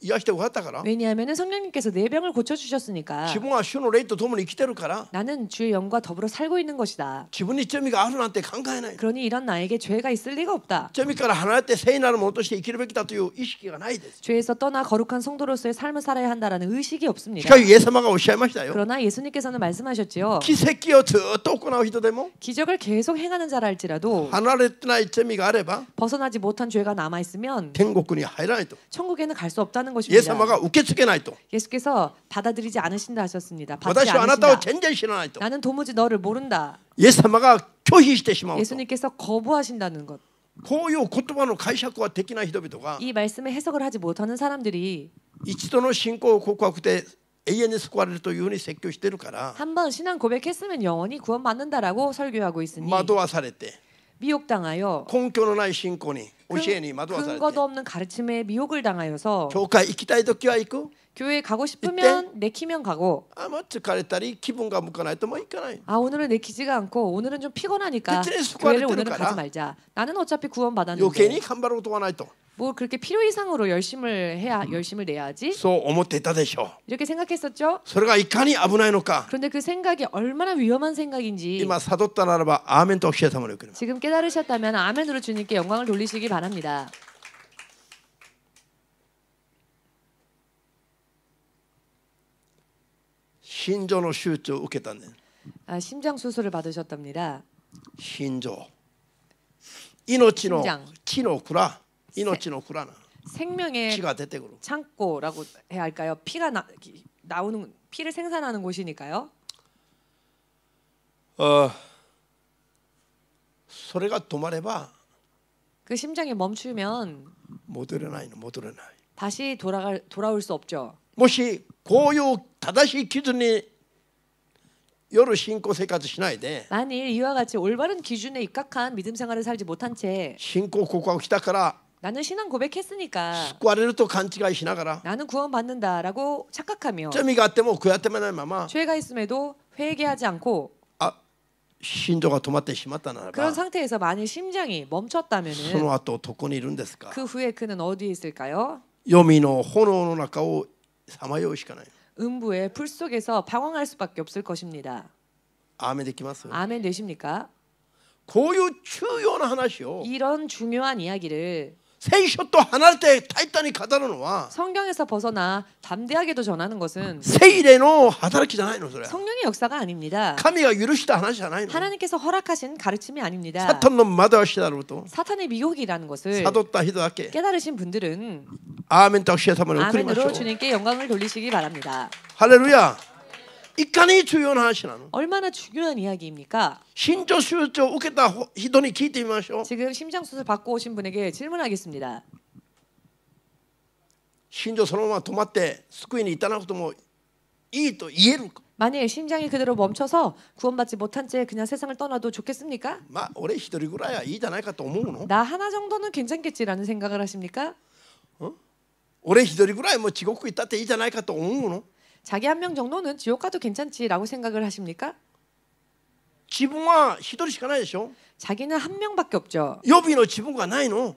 癒してくださったから 왜냐하면 성령님께서 내 병을 고쳐주셨으니까 自分は主の霊と共に生きてるから 나는 주의 영과 더불어 살고 있는 것이다. 自分に罪があるなんて考えない 그러니 이런 나에게 죄가 있을 리가 없다. 罪から離れて聖なるものとして生きるべきだという意識がないです 죄에서 떠나 거룩한 성도로서의 삶을 살아야 한다라는 의식이 し 없습니다. かしイエス様がおっしゃいましたよ 그러나 예수님께서는 말씀하셨지요. 奇跡をずっと行う人でも 기적을 계속 행하는 자랄지라도 離れてない罪があれば 벗어나지 못한 죄가 남아 있으면 天国に入らないと 천국에는 갈 수 없다는 イエス様 것입니다. が受け継げないと 예수께서 받아들이지 않으신다 하셨습니다. 받지 私はあなたを 않으신다. 全然知らないと 나는 도무지 너를 모른다. イエス様が拒否してしまうと 예수님께서 거부하신다는 것. こういう言葉の解釈はできない人々が 이 말씀에 해석을 하지 못하는 사람들이 一度の信仰告白で永遠に救われるというふうに説教してるから 한 번 신앙 고백했으면 영원히 구원받는다라고 설교하고 있으니 惑わされて 미혹당하여 根拠のない信仰に教えに惑わされて 근거도 없는 가르침에 미혹을 당하여서 教会行きたい時は行く 교회에 가고 싶으면 내키면 가고 もう疲れたり気分が向かないともう行かない 아 오늘은 내키지가 않고 오늘은 좀 피곤하니까 그치, 교회를 수고할 오늘은 때는 가지 가라. 말자. 나는 어차피 구원 余計 받았는데 に頑張ることはないと 뭐 그렇게 필요 이상으로 열심을 내야지 そう思っていたでしょう 이렇게 생각했었죠. それがいかに危ないのか 그런데 그 생각이 얼마나 위험한 생각인지 今悟ったならばアーメンとおっしゃったものよく 지금 깨달으셨다면 아멘으로 주님께 영광을 돌리시기 바랍니다. 心臓の手術を受けたんです 심장 수술을 받으셨답니다. 心臓命の 심장 血の蔵命の蔵な 생명의 血が出てくる 창고라고 해야 할까요? 피가 나오는 피를 생산하는 곳이니까요. それが止まれば 그 심장이 멈추면 戻れないの戻れない 다시 돌아올 수 없죠. もしこういう正しい基準に夜信仰生活しないで 만일 이와 같이 올바른 기준에 입각한 믿음 생활을 살지 못한 채 信仰告白したから 나는 신앙 고백했으니까 救われると勘違いしながら 나는 구원받는다라고 착각하며 罪があっても悔やってもないまま 죄가 있음에도 회개하지 않고 心臓が止まってしまったなら 그런 ば 상태에서 만일 심장이 そ 멈췄다면은 の後どこにいるんですか 그 후에 그는 어디에 있을까요? 黄泉の炎の中をさまようしかない 음부의 불 속에서 방황할 수밖에 없을 것입니다. アーメンできます 아멘 되십니까? こういう重要な話を 이런 중요한 이야기를 聖書と離れてタイタンに語るのは 성경에서 벗어나 담대하게도 전하는 것은 聖霊の働きじゃないのそれ 성령의 역사가 아닙니다. 神が許した話じゃないの 하나님께서 허락하신 가르침이 아닙니다. サタンの惑わしだろうと 사탄의 미혹이라는 것을 悟った人だけ 깨달으신 분들은 アーメンと主様に送りましょ 아멘으로 う 주님께 영광을 돌리시기 바랍니다. ハレルヤいかに重要な話なの 얼마나 중요한 이야기입니까? 心臓手術を受けた人に聞いてみましょう 지금 심장 수술 받고 오신 분에게 질문하겠습니다. 心臓そのまま止まって救いに至らなくてもいいと言えるか 만일 심장이 그대로 멈춰서 구원받지 못한 채 그냥 세상을 떠나도 좋겠습니까? まあ俺一人ぐらいはいいじゃないかと思うの 나 하나 정도는 괜찮겠지라는 생각을 하십니까? 俺一人ぐらいもう地獄行ったっていいじゃないかと思うの 자기 한 명 정도는 지옥 가도 괜찮지라고 생각을 하십니까? 自分は一人しかないでしょ 자기는 한 명밖에 없죠. 予備の自分がないの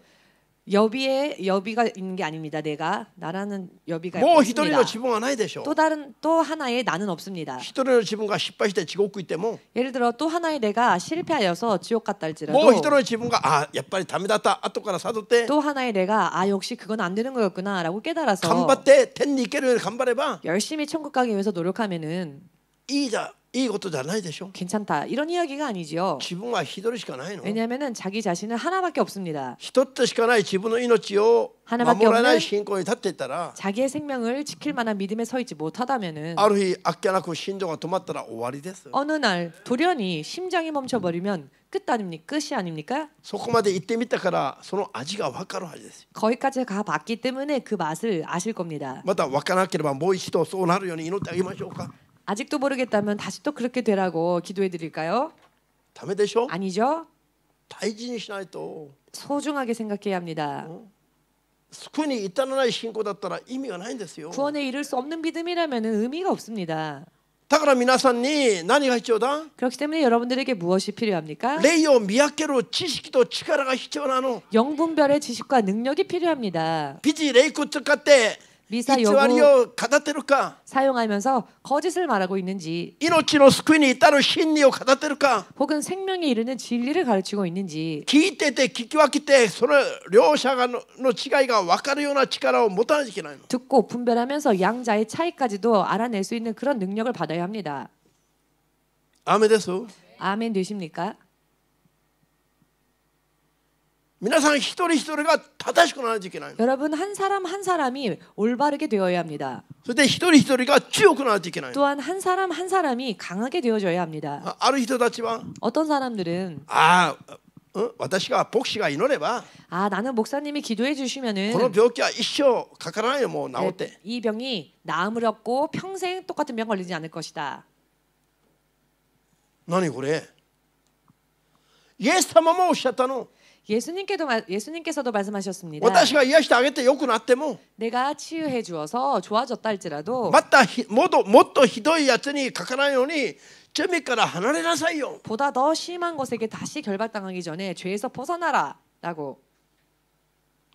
여비에 여비가 있는 게 아닙니다. 내가 나라는 여비가 もう一人の 없습니다. 自分はないでしょ 또 하나의 나는 없습니다. 一人の自分が失敗して地獄行っても 예를 들어 또 하나의 내가 실패하여서 지옥 갔다 もう 할지라도 一人の自分がやっぱりダメだった後から悟って 또 하나의 내가 역시 그건 안 되는 거였구나라고 頑張 깨달아서 って天に行けるように頑張れば 열심히 천국 가기 위해서 노력하면은 いいことじゃないでしょ 괜찮다 이런 이야기가 아니지요. 自分は一人しかないの 왜냐하면은 자기 자신은 하나밖에 없습니다. 一つしかない自分の命を 하나밖에 守らない 없는 信仰に立っていたら 자기의 생명을 지킬 만한 믿음에 서 있지 못하다면은 ある日あっけなく心臓が止まったら終わりです 어느 날 돌연히 심장이 멈춰버리면 끝 아닙니까? 끝이 아닙니까? そこまで行ってみたからその味が分かるはずです 거기까지 가봤기 때문에 그 맛을 아실 겁니다. また分からなければもう一度そうなるように祈ってあげましょうか 아직도 모르겠다면 다시 또 그렇게 되라고 기도해 드릴까요? ダメでしょ 아니죠? 大事にしないと 소중하게 생각해야 합니다. 救いに至らない信仰だったら意味がないんですよ 구원에 이를 수 없는 믿음이라면 의미가 없습니다. だから皆さんに何が必要だ 그렇기 때문에 여러분들에게 무엇이 필요합니까? 霊を見分ける知識と力が必要なの 영분별의 지식과 능력이 필요합니다. 美辞霊句使って偽 미사 り 여부 を語ってるか 사용하면서 거짓을 말하고 있는지 命の救いに至る真理を語ってるか 혹은 생명에 이르는 진리를 가르치고 있는지 聞いてて聞き分けてその両者の違いが分かるような力を持たないといけないの 듣고 분별하면서 양자의 차이까지도 알아낼 수 있는 그런 능력을 받아야 합니다. アメです 아멘 되십니까? 皆さん一人一人が正しくならないといけないの 여러분 한 사람 한 사람이 올바르게 되어야 합니다. それで一人一人が強くならないといけないの 또한 한 사람 한 사람이 강하게 되어져야 합니다. ある人たちは 어떤 사람들은 私が牧師が祈れば 나는 목사님이 기도해 この 주시면은 病気は一生かからないよもう治って 이 병이 나음을 얻고 평생 똑같은 병 걸리지 않을 것이다. 何これイエス様もおっしゃったの 예수님께서도 말씀하셨습니다. 私が癒してあげて良くなっても 내가 치유해 주어서 좋아졌다 할지라도 またもっとひどいやつにかからないように罪から離れなさいよ 보다 더 심한 것에게 다시 결박당하기 전에 죄에서 벗어나라라고.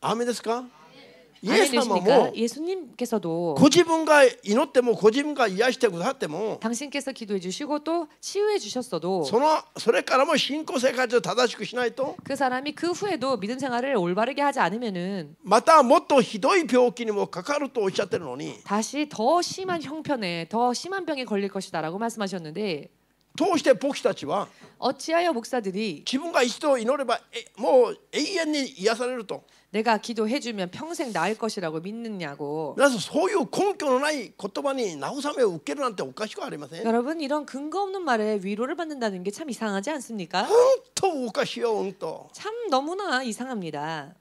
アーメンですかイエス様 아멘이십니까? も 예수님께서도 ご自分が祈ってもご自分が癒してくださっても 당신께서 기도해 주시고 또 치유해 주셨어도 それからも信仰生活を正しくしないと 그 사람이 그 후에도 믿음 생활을 올바르게 하지 않으면은 またもっとひどい病気にもかかるとおっしゃってるのに 다시 더 심한 형편에 더 심한 병에 걸릴 것이다라고 말씀하셨는데 どうして牧師たちは 어찌하여 목사들이 自分が一度祈ればもう永遠に癒されると 내가 기도해주면 평생 나을 것이라고 믿느냐고. 皆さんそういう根拠のない言葉に慰めを受けるなんておかしくありません 여러분 이런 근거 없는 말에 위로를 받는다는 게 참 이상하지 않습니까? 本当おかしいよ本当 참 너무나 이상합니다.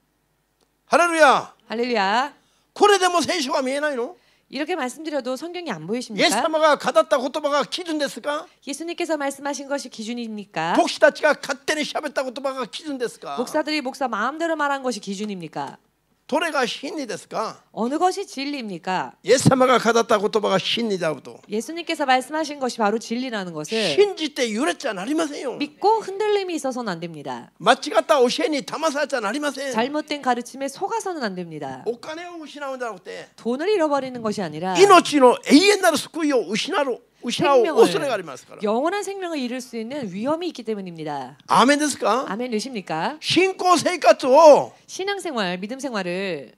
ハレルヤ 할렐루야. これでも聖書が見えないの 이렇게 말씀드려도 성경이 안 보이십니까? イエス様が語った言葉が基準ですか？ 예수님께서 말씀하신 것이 기준입니까? 牧師たちが勝手に喋った言葉が基準ですか？ 목사들이 목사 마음대로 말한 것이 기준입니까? どれが真理ですか？ 어느 것이 진리입니까? イエス様が語った言葉が真理であると 예수님께서 말씀하신 것이 바로 진리라는 것을 信じて揺れちゃなりませんよ。 믿고 흔들림이 있어서는 안 됩니다. 間違った教えに騙されちゃなりません。 잘못된 가르침에 속아서는 안 됩니다. お金を失うんじゃなくて 돈을 잃어버리는 것이 아니라 命の永遠なる救いを失う恐れがありますから。 영원한 생명을 잃을 수 있는 위험이 있기 때문입니다. アーメンですか？ 아멘이십니까? 信仰生活を 신앙생활, 믿음 생활을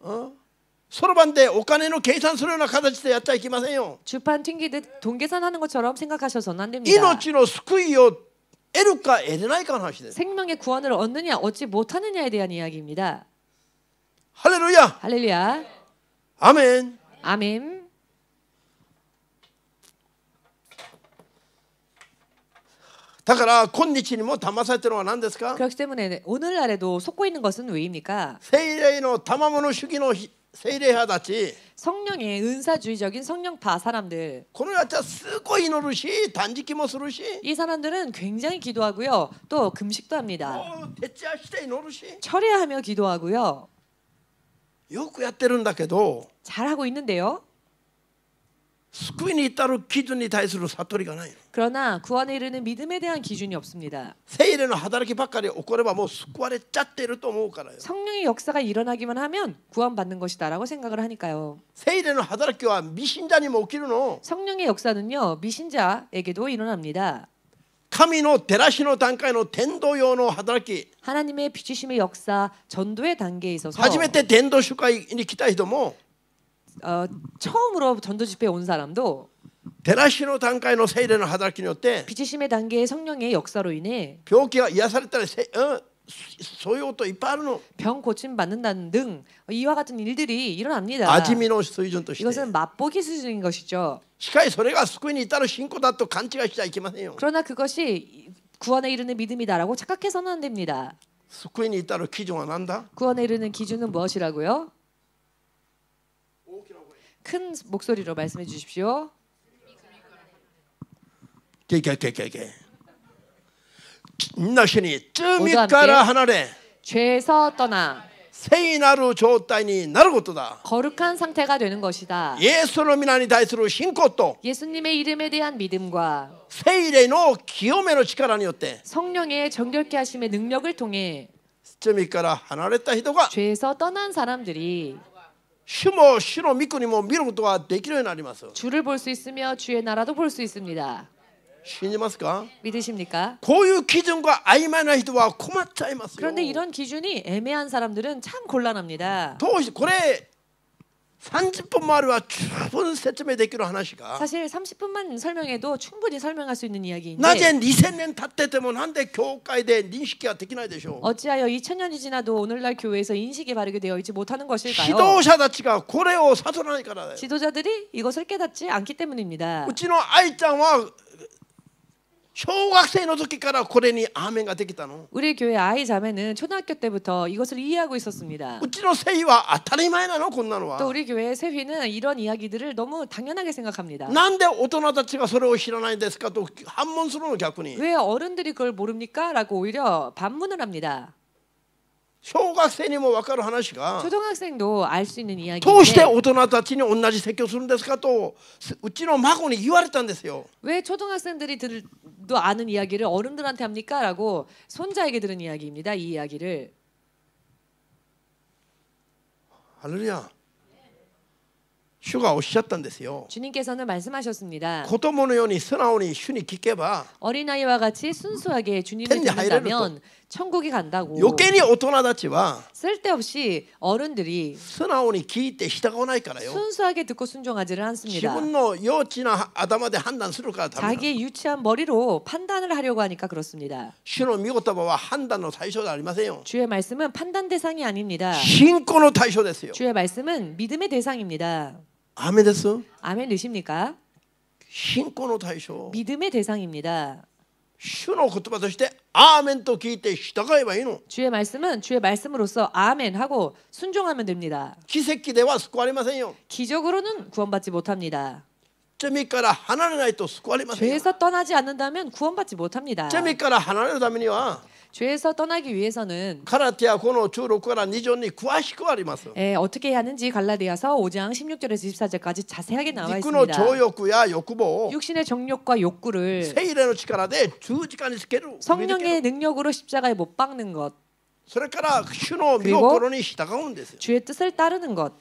そろばんでお金の計算するような形でやっちゃいけませんよ。 주판 튕기듯 돈 계산하는 것처럼 생각하셔서는 안 됩니다. 命の救いを得るか得れないかの話です。 생명의 구원을 얻느냐 얻지 못하느냐에 대한 이야기입니다. ハレルヤ。 할렐루야. アーメン。 아멘. だから今日にも騙されているのは何ですか？ 그렇기 때문에 오늘날에도 속고 있는 것은 왜입니까? 聖霊の賜物主義の聖霊派たち 성령의 은사주의적인 성령파 사람들. このやつはすごい祈るし断食もするし 이 사람들은 굉장히 기도하고요. 또 금식도 합니다. 徹夜して祈るし 철야하며 기도하고요. よくやってるんだけど 잘하고 있는데요. 救いに至る基準に対する悟りがないの。 그러나 구원에 이르는 믿음에 대한 기준이 없습니다. 聖霊の働きばっかり起こればもう救われちゃっていると思うからよ。 성령의 역사가 일어나기만 하면 구원받는 것이다라고 생각을 하니까요. 聖霊の働きは未信者にも起きるの。 성령의 역사는요. 미신자에게도 일어납니다. 神の照らしの段階の伝道用の働き 하나님의 비추심의 역사, 전도의 단계에 있어서 初めて伝道集会に来た人も 처음으로 전도 집회에 온 사람도 照らしの段階の聖霊の働きによって 비추심의 단계의 성령의 역사로 인해 病気が癒されたりそういうこといっぱいあるの。 병 고침 받는다는 등 이와 같은 일들이 일어납니다. 味見の水準として。 이것은 맛보기 수준인 것이죠. しかしそれが救いに至る信仰だと勘違いしちゃいけませんよ。 그러나 그것이 구원에 이르는 믿음이다라고 착각해서는 안 됩니다. 救いに至る基準は何だ？ 구원에 이르는 기준은 무엇이라고요? 큰 목소리로 말씀해 주십시오. けみんな一緒に罪から離れ 죄에서 떠나 聖なる状態になることだ。 거룩한 상태가 되는 것이다. イエスの皆に対する信仰と 예수님의 이름에 대한 믿음과 聖霊の清めの力によって 성령의 정결케 하심의 능력을 통해 罪から離れた人が 죄에서 떠난 사람들이 主も主の御国も見ることができるようになります。 주를 볼 수 있으며 주의 나라도 볼 수 있습니다. 信じますか？ 믿으십니까? こういう基準が曖昧な人は困っちゃいますよ。 그런데 이런 기준이 애매한 사람들은 참 곤란합니다. どうしてこれ30分もあれば十分説明できる話が 사실 30분만 설명해도 충분히 설명할 수 있는 なぜ 이야기인데 2000年経っててもなんで教会で認識ができないでしょう。 어찌하여 2000년이 지나도 오늘날 교회에서 인식이 바르게 되어 있지 못하는 指 것일까요? 導者たちがこれを悟らないからだよ。 지도자들이 이것을 깨닫지 않기 때문입니다. うちの愛ちゃんは小学生の時からこれにアーメンができたの。 우리 교회 아이 자매는 초등학교 때부터 이것을 이해하고 있었습니다. うちの生は当たり前なのこんなの 또 は。 우리 교회 세휘는 이런 이야기들을 너무 당연하게 생각합니다. なんで大人たちがそれを知らないんですかと反問するの逆に。 왜 어른들이 그걸 모릅니까? 라고 오히려 반문을 합니다. 小学生にも分かる話が 초등학생도 알 수 있는 どうして 이야기인데 大人たちに同じ説教するんですかとうちの孫に言われたんですよ。 왜 초등학생들도 아는 이야기를 어른들한테 합니까? 라고 손자에게 들은 이야기입니다. 이 이야기를. ハレルヤ。主がおっしゃったんですよ。 주님께서는 말씀하셨습니다. 子供のように素直に主に聞けば 어린아이와 같이 순수하게 주님을 텐데 듣는다면 천국에 간다고. 余計に大人たちは 쓸데없이 어른들이 素直に聞いて従わないからよ。 순수하게 듣고 순종하지를 自 않습니다. 分の幼稚な頭で判断するからダメなの。 자기의 유치한 머리로 판단을 하려고 하니까 그렇습니다. 主の御言葉は判断の対象ではありませんよ。 주의 말씀은 판단 대상이 아닙니다. 信仰の対象ですよ。 주의 말씀은 믿음의 대상입니다. アメです。 아멘 넣으십니까? 信仰の対象。 믿음의 대상입니다. 主の言葉としてアーメンと聞いて従えばいいの。 주의 말씀은 주의 말씀으로서 아멘 하고 순종하면 됩니다. 奇跡では救われませんよ。 기적으로는 구원받지 못합니다. 罪から離れないと救われませんよ。 죄에서 떠나지 않는다면 구원받지 못합니다. 罪から離れるためには 죄에서 떠나기 위해서는 カラティア5の16から20に詳しくあります。 어떻게 해야 하는지 갈라디아서 5장 16절에서 24절까지 자세하게 나와 肉の 있습니다. 情欲や欲望を 육신의 정욕과 욕구를 聖霊の力で十字架につける。 성령의 능력으로 십자가에 못 박는 것, それから主の御心に従うんですよ。 주의 뜻을 따르는 것.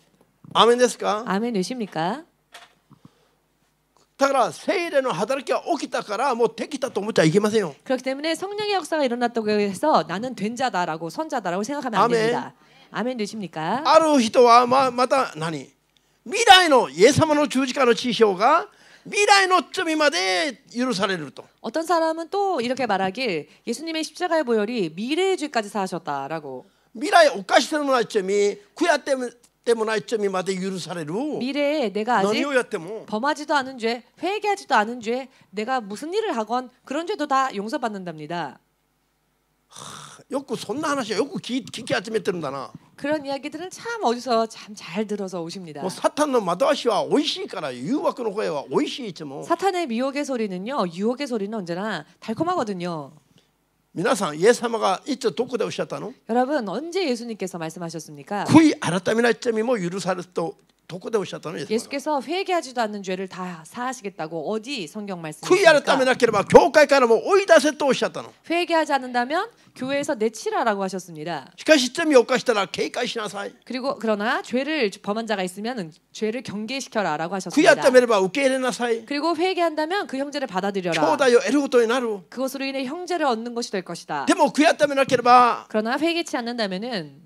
アーメンですか？ 아멘 되십니까? だから聖霊の働きが起きたからもうできたと思っちゃいけませんよ。 그렇기 때문에 성령의 역사가 일어났다고 해서 나는 된 자다라고 선자다라고 생각하면 안 아멘. 됩니다. 아멘 되십니까? ある人はまた何？未来のイエス様の十字架の血潮が未来の罪まで許されると。 어떤 사람은 또 이렇게 말하길 예수님의 십자가의 보혈이 미래의 죄까지 사하셨다라고. 未来犯してもない罪、悔やってもない罪まで許される。 미래에 내가 아직 何をやっても 범하지도 않은 죄, 회개하지도 않은 죄, 내가 무슨 일을 하건 그런 죄도 다 용서받는답니다. よくそんな話はよく聞き集めてるんだな。 그런 이야기들은 참 어디서 참 잘 들어서 오십니다. もうサタンの惑わしは美味しいから誘惑の声は美味しいいつも。 사탄의 미혹의 소리는요, 유혹의 소리는 언제나 달콤하거든요. 皆さんイエス様がいつどこでおっしゃったの？ 여러분 언제 예수님께서 말씀하셨습니까? 悔い改めない罪も許されるとどこでおっしゃったの？イエス様が 예수께서 회개하지도 않는 죄를 다 사하시겠다고 어디 성경 悔い改め 말씀이십니까? なければ教会からも追い出せとおっしゃったの。 회개하지 않는다면 교회에서 내치라라고 하셨습니다. しかし罪を犯したら警戒しなさい。 그리고 그러나 죄를 범한 자가 있으면 죄를 경계시켜라라고 悔い 하셨습니다. 改めれば受け入れなさい。 그리고 회개한다면 그 형제를 兄 받아들여라. 弟を得ることになる。 그것으로 인해 형제를 얻는 것이 될 것이다. でも悔い改めなければ 그러나 회개치 않는다면은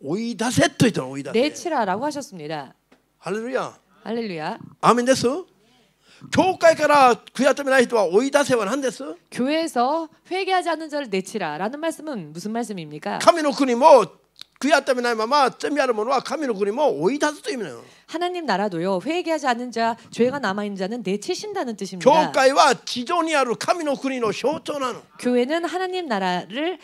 追い出せと言ったの。追い出せ。 내치라라고 하셨습니다. ハレルヤ。 할렐루야. アーメンです。教会から悔い改めない人は追い出せは何です？ 교회에서 회개하지 않는 자를 내치라라는 말씀은 무슨 말씀입니까? 神の国も悔い改めないまま罪ある者は神の国も追い出すという意味なの。 하나님 나라도요. 회개하지 않는 자, 죄가 남아 있는 자는 내치신다는 뜻입니다. 教会は地上にある神の国の象徴なの。 교회는 하나님 나라를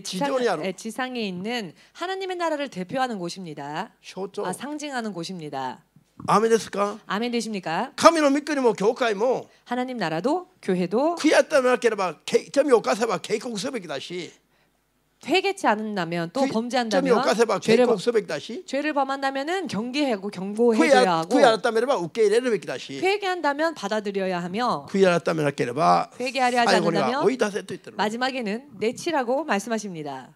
지존이 하러. 지상에 있는 하나님의 나라를 대표하는 곳입니다. 象徴。 상징하는 곳입니다. アーメンですか？ 아멘 되십니까? 神の御国も教会も 하나님 나라도 교회도 悔い改めなければ罪を犯せば警告すべきだし、 회개치 않는다면 또 罪を 범죄한다면 犯せば警 죄를 告すべきだし、 죄를 범한다면은 경계하고 悔 경고해줘야 하고 い改めれば受け入れるべきだし、 회개한다면 받아들여야 하며 悔い改めなければ 회개하려 하지 最後には 않는다면 追い出せと言ってる。 마지막에는 내치라고 말씀하십니다.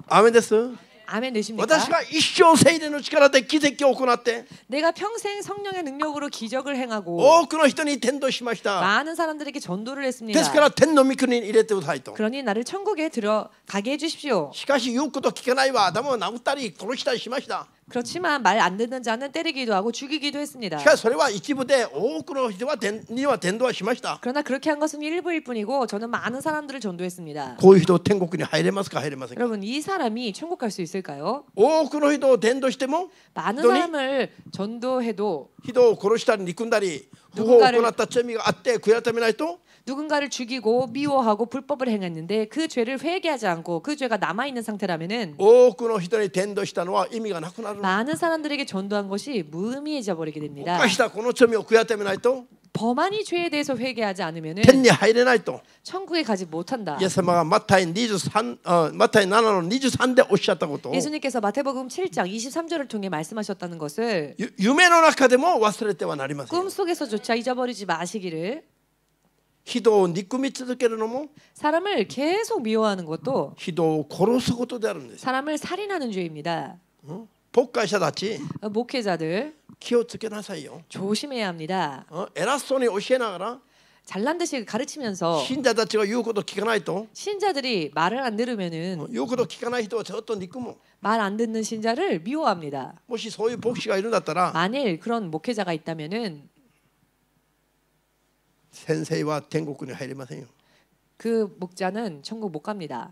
アーメンです。 아멘 되십니까? 私が一生聖霊の力で奇跡を行って 내가 평생 성령의 능력으로 기적을 행하고 多くの人に伝道しました。 많은 사람들에게 전도를 で 했습니다. すから天の御国に入れてくださいと。 그러니 나를 천국에 들어가게 해주십시오. しかし言うこと聞かないは頭を殴ったり殺したりしました。 그렇지만 말 안 듣는 자는 때리기도 하고 죽이기도 했습니다. しかしそれは一部で多くの人には伝道はしました。 그러나 그렇게 한 것은 일부일 뿐이고 저는 많은 사람들을 전도했습니다. こういう人天国に入れますか入れませんか。 여러분 이 사람이 천국 갈 수 있을까요? 多くの人を伝道しても 많은 너니? 사람을 전도해도 人を殺したり憎んだり不法を行った罪があって悔い改めないと 누군가를 죽이고 미워하고 불법을 행했는데 그 죄를 회개하지 않고 그 죄가 남아 있는 상태라면은 多くの人に伝道したのは意味がなくなる。 많은 사람들에게 전도한 것이 무의미해져 버리게 됩니다. 犯したこの罪を悔い改めないと 범한 이 죄에 대해서 회개하지 않으면은 天に入れないと 천국에 가지 못한다. イエス様がマタイ7の23でおっしゃったことを 예수님께서 마태복음 7장 23절을 통해 말씀하셨다는 것을 夢の中でも忘れてはなりません。 꿈속에서조차 잊어버리지 마시기를. 人を憎み続けるのも 사람을 계속 미워하는 것도 人を殺すことであるんです。 사람을 살인하는 죄입니다. 牧会者たち 목회자들 気をつけなさいよ。 조심해야 합니다. 偉そうに教えながら 잘난 듯이 가르치면서 信者たちが言うこと聞かないと 신자들이 말을 안 들으면은 言うこと聞かない人はずっと憎む。 말 안 듣는 신자를 미워합니다. もしそういう牧師がいるんだったら 만일 그런 목회자가 있다면은 先生は天国に入れませんよ。 그 목자는 천국 못 갑니다.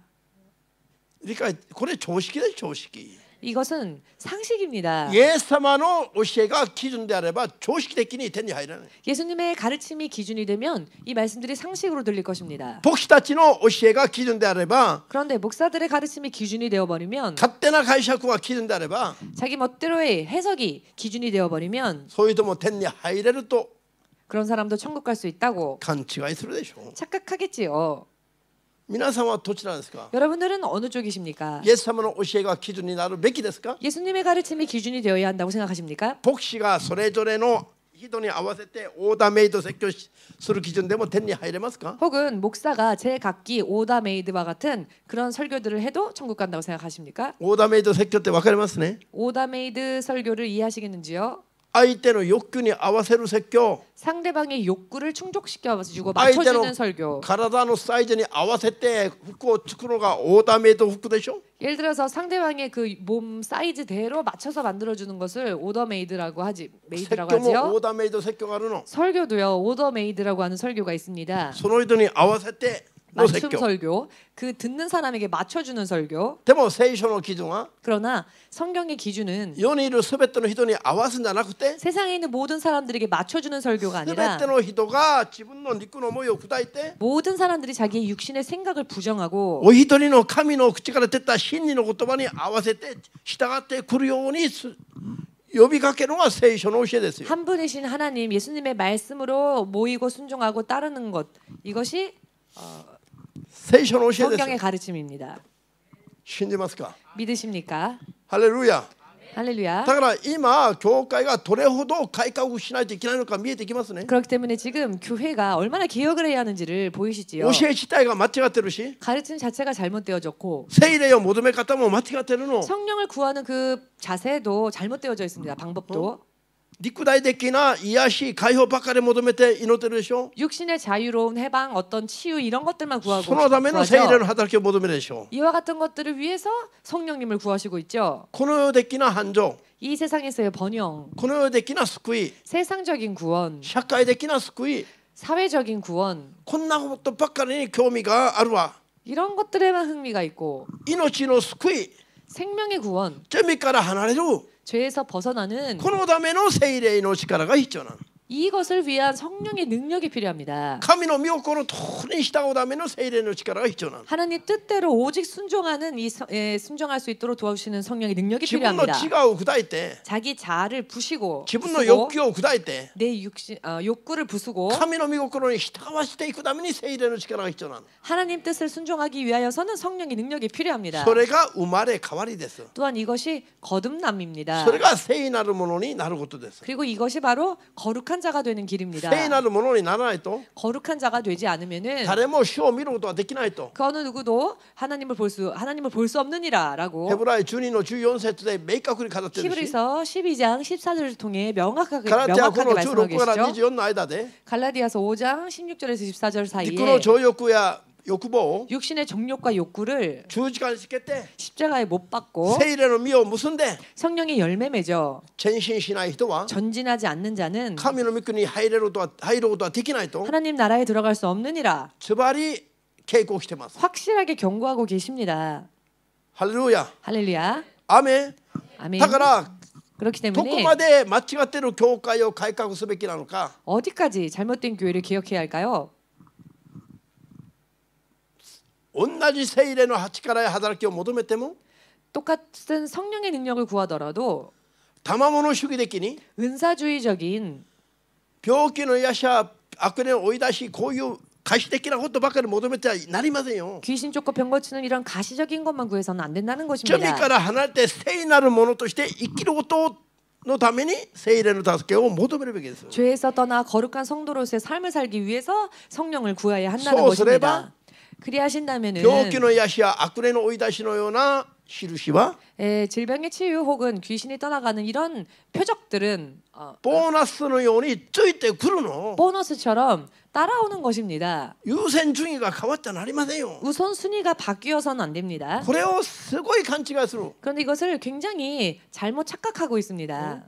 理解これ常識です常識。 이것은 상식입니다. イエス様の教えが基準であれば常識的に手に入らない。 예수님의 가르침이 기준이 되면 이 말씀들이 상식으로 들릴 것입니다. 牧師たちの教えが基準であれば 그런데 목사들의 가르침이 기준이 되어버리면 勝手な解釈が基準であれば 자기 멋대로의 해석이 기준이 되어버리면 そういう人も天に入れると 그런 사람도 천국 갈 수 있다고 勘違いするでしょう。 착각하겠지요. 皆さんはどちらですか？ 여러분들은 어느 쪽이십니까? イエス様の教えが基準になるべきですか？ 예수님의 가르침이 기준이 되어야 한다고 생각하십니까? 牧師がそれぞれの人に合わせてオーダーメイド説教する基準でも天に入れますか？ 혹은 목사가 제각기 오다메이드와 같은 그런 설교들을 해도 천국 간다고 생각하십니까? オーダーメイド説教って分かりますね。 오다메이드 설교를 이해하시겠는지요? 相手の欲求に合わせる説教、 상대방의 욕구를 충족시켜주고 相手の 맞춰주는 설교. 体のサイズに合わせて服を作るのがオーダーメイド服でしょ。 예를 들어서 상대방의 그 몸 사이즈대로 맞춰서 만들어주는 것을 오더메이드라고 하지, 説 메이드라고 教もオ 하지요. ーダーメイド説教があるの。 설교도요, 오더메이드라고 하는 설교가 있습니다. その人に合わせての説 맞춤 教。 설교, 그 듣는 사람에게 맞춰주는 설교. でも聖書の基準は 그러나 성경의 기준은 世にいるすべての人に合わすんじゃなくて、 세상에 있는 모든 사람들에게 맞춰주는 설교가 すべ 아니라 ての人が自分の肉の思いを砕いて、 모든 사람들이 자기의 육신의 생각을 부정하고 お一人の神の口から出た真理の言葉に合わせて従ってくるように呼びかけるのが聖書の教えですよ。 한 분이신 하나님 예수님의 말씀으로 모이고 순종하고 따르는 것, 이것이 聖書の教えです 성경의 よ。 가르침입니다. 信じますか？ 믿으십니까? ハレルヤ。 할렐루야. だから今教会がどれほど改革しないといけないのか見えてきますね。 그렇기 때문에 지금 교회가 얼마나 개혁을 해야 하는지를 보이시지요. 教え自体が間違ってるし、 가르침 자체가 잘못되어졌고 聖霊を求め方も間違ってるの。 성령을 구하는 그 자세도 잘못되어져 있습니다. 방법도. 肉体的な癒し解放ばっかり求めて祈ってるでしょ。 육신의 자유로운 해방, 어떤 치유 이런 것들만 そ 구하고 のための聖霊の 구하죠. 働きを求めるでしょ。 이와 같은 것들을 위해서 성령님을 구하시고 있죠. この世的な繁盛、 이 세상에서의 번영, この世的な救い、 세상적인 구원, 社会的な救い、 사회적인 구원, こんなことばっかりに興味があるわ。 이런 것들에만 흥미가 있고 命の救い、 생명의 구원, 罪から離れる、 죄에서 벗어나는 このための聖霊の力が必要なの。 이것을 위한 성령의 능력이 필요합니다. 神の御心の通りに従うための聖霊の力が必要なの。 하나님 뜻대로 오직 순종하는 순종할 수 있도록 도와주시는 성령의 능력이 自分の 필요합니다. 自我を砕いて、 자기 자아를 부시고 自分の 부수고 欲求を砕いて、 내 욕구를 부수고 神の御心に従わせていくために聖霊の力が必要なの。 하나님 뜻을 순종하기 위하여서는 성령의 능력이 필요합니다. それが生まれ変わりです。 또한 이것이 거듭남입니다. それが聖なるものになることです。 그리고 이것이 바로 거룩한 자가 되는 길입니다. 聖なるものにならないと、 거룩한 자가 되지 않으면은 誰も主を見ることはできないと。 그 어느 누구도 하나님을 볼 수 없느니라라고 ヘブライ12の14節で明確に語っているし、 히브리서 12장 14절을 통해 ガ 명확하게 ラティア5の 말씀하고 16から 계시죠. 24の間で、 갈라디아서 5장 16절에서 14절 肉 사이에 の情欲や欲望を 육신의 정욕과 욕구를 十字架につけて、 십자가에 못 박고 聖霊の実を結んで 성령의 열매 맺어 前進しない人は 전진하지 않는 자는 神の御国に入ることはできないと 하나님 나라에 들어갈 수 없느니라 ズバリ警告してます。 확실하게 경고하고 계십니다. ハレルヤ。 할렐루야. アメン。 아멘. だから 그렇기 どこ 때문에 まで間違っている教会を改革すべきなのか、 어디까지 잘못된 교회를 개혁해야 할까요? 同じ聖霊の力や働きを求めても 똑같은 성령의 능력을 구하더라도 賜物主義的に 은사주의적인 病気の癒しや悪霊を追い出し、こういう可視的なことばかり求めてはなりませんよ。 귀신 쫓고 병 고치는 이런 가시적인 것만 구해서는 안 된다는 罪 것입니다. から離れて聖なるものとして生きることのために聖霊の助けを求めるべきです。 죄에서 떠나 거룩한 성도로서의 삶을 살기 위해서 성령을 구해야 한다는 そうすれば 것입니다. 그리하신다면은 病気の癒しや悪霊の追い出しのような印は 질병의 치유 혹은 귀신이 떠나가는 이런 표적들은 ボーナスのようについてくるの。 보너스처럼 따라오는 것입니다. 優先順位が変わってはなりませんよ。 우선순위가 바뀌어서는 안 됩니다. これをすごい勘違いする。 그런데 이것을 굉장히 잘못 착각하고 있습니다.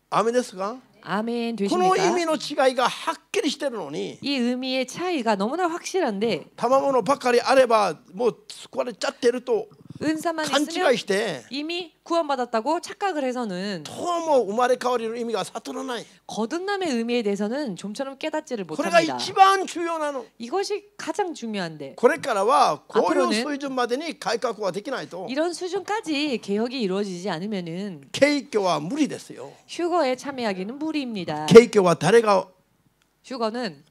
雨ですか？ 아멘 この意 되십니까? 味の違いがはっきりしてるのに、 이 의미의 차이가 너무나 확실한데 賜物ばかりあればもう救われちゃってると 은사만 勘違 있으면 いして 이미 구원받았다고 착각을 해서는 どうも生まれ変わりの意味が悟らない。 거듭남의 의미에 대해서는 좀처럼 깨닫지를 これが 못합니다. 一番重要なの。 이것이 가장 중요한데 これからはこういう 앞으로는 水準までに改革ができないと 이런 수준까지 개혁이 이루어지지 않으면은 景挙は無理ですよ。 휴거에 참여하기는 무리입니다. 景挙は誰が 휴거는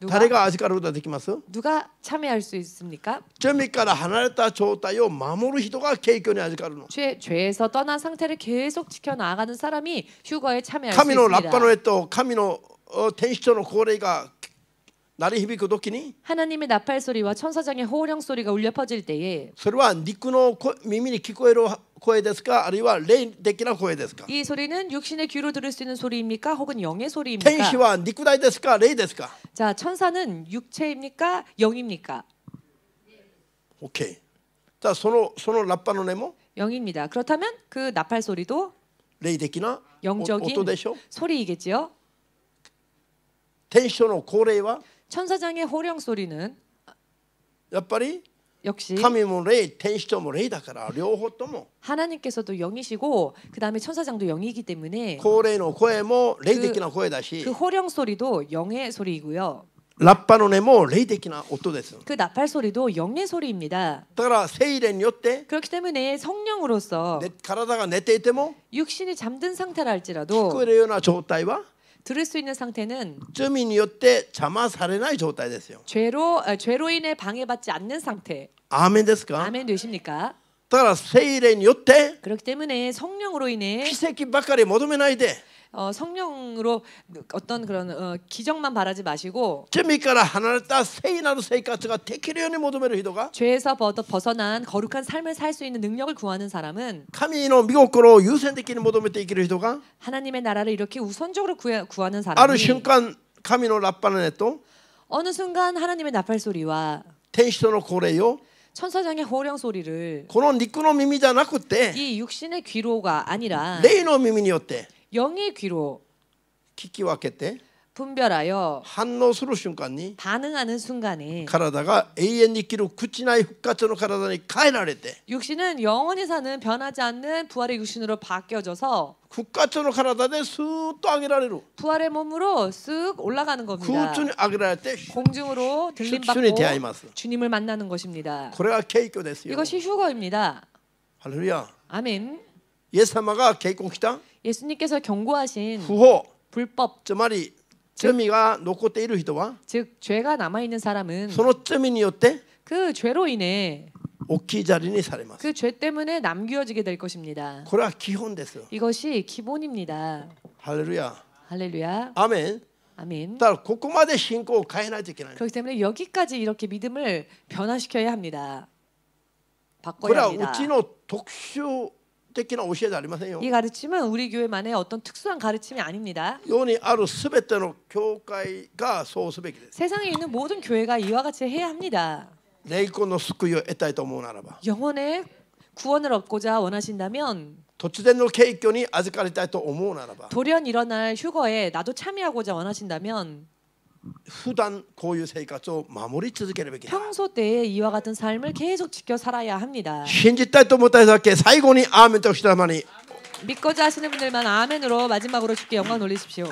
誰が預かることができます？ 누가 참여할 수 있습니까? 罪から離れた状態を守る人が景挙に預かるの。 죄에서 떠난 상태를 계속 지켜 나가는 사람이 휴거에 참여할 수 神のラッパの 있습니다. 絵と神の天使長の号令が鳴り響く時に 하나님의 나팔 소리와 천사장의 호령 소리가 울려 퍼질 때에 それは肉の耳に聞こえる声ですか、あるいは霊的な声ですか。 이 소리는 육신의 귀로 들을 수 있는 소리입니까? 혹은 영의 天使 소리입니까? は肉体ですか、霊ですか。 자, 천사는 육체입니까? 영입니까? OK。じゃあそのラッパの音も 영입니다. 그렇다면 그 나팔 소리도 霊的な 영적인 音でしょ。 소리이겠지요. 天使長の号令は 천사장의 호령 소리는 やっぱり 역시 神も霊、天使長も霊だから両方とも 하나님께서도 영이시고 그 다음에 천사장도 영이기 때문에 号令の声も霊的な声だし 그 호령 소리도 영의 소리이고요. ラッパの音も霊的な音です。 그 나팔 소리도 영의 소리입니다. だから聖霊によって 그렇기 때문에 성령으로서 体が寝ていても 육신이 잠든 상태라 聞 할지라도 こえるような状態は 들을 수 있는 상태는 罪によって邪魔されない状態ですよ。 죄로 인해 방해받지 않는 상태. アーメンですか。 아멘 되십니까? だから聖霊によって 그렇기 때문에 성령으로 인해 奇跡ばかり求めないで 성령으로 어떤 그런 기적만 바라지 마시고 罪から離れた聖なる生活ができるように求める人が 죄에서 벗어난 거룩한 삶을 살 수 있는 능력을 구하는 사람은 神の御心を優先的に求めて生きる人が 하나님의 나라를 이렇게 우선적으로 구하는 ある 사람이 瞬間神のラッパの音と 어느 순간 하나님의 나팔 소리와 天使との号令を 천사장의 호령 소리를 この肉の耳じゃなくて 이 육신의 귀로가 아니라 霊の耳によって 영의 귀로 聞き分けて 분별하여 反応する瞬間に 반응하는 순간에 体が永遠に生きる朽ちない復活の体に変えられて 육신은 영원히 사는 변하지 않는 부활의 육신으로 바뀌어져서 復活の体でスーッと上げられる 부활의 몸으로 쓱 올라가는 겁니다. 空中に上げられて 공중으로 들림받고 주님에 대하이마스. 주님을 만나는 것입니다. これが景挙ですよ。 이것이 휴거입니다. ハレルヤ。 아멘. イエス様が警告した 예수님께서 경고하신 不法 불법, つまり罪が残っている人は 즉 죄가 남아 있는 사람은 その罪によって 그 죄로 인해 大きい砂利にされます。 그 죄 때문에 남겨지게 될 것입니다. これは基本です。 이것이 기본입니다. ハレルヤ。 할렐루야. アーメン。 아멘. だからここまで信仰を変えないといけない。 그렇기 때문에 여기까지 이렇게 믿음을 변화시켜야 합니다. こ 바꿔야 れはう 합니다. ちの特殊的な教えじゃありませんよ。 이 가르침은 우리 교회만의 어떤 특수한 가르침이 아닙니다. 世にあるすべての教会がそうすべきです。 세상에 있는 모든 교회가 이와 같이 해야 합니다. 霊魂の救いを得たいと思うならば、 영혼의 구원을 얻고자 원하신다면 突然の景挙に預かりたいと思うならば、 돌연 일어날 휴거에 나도 참여하고자 원하신다면 普段こういう生活を守り続けるべきだ。 평소 때에 이와 같은 삶을 계속 지켜 살아야 합니다. 信じたいと思った人だけ最後にアーメンとしたまに 믿고자 하시는 분들만 아멘으로 마지막으로 주께 영광 돌리십시오.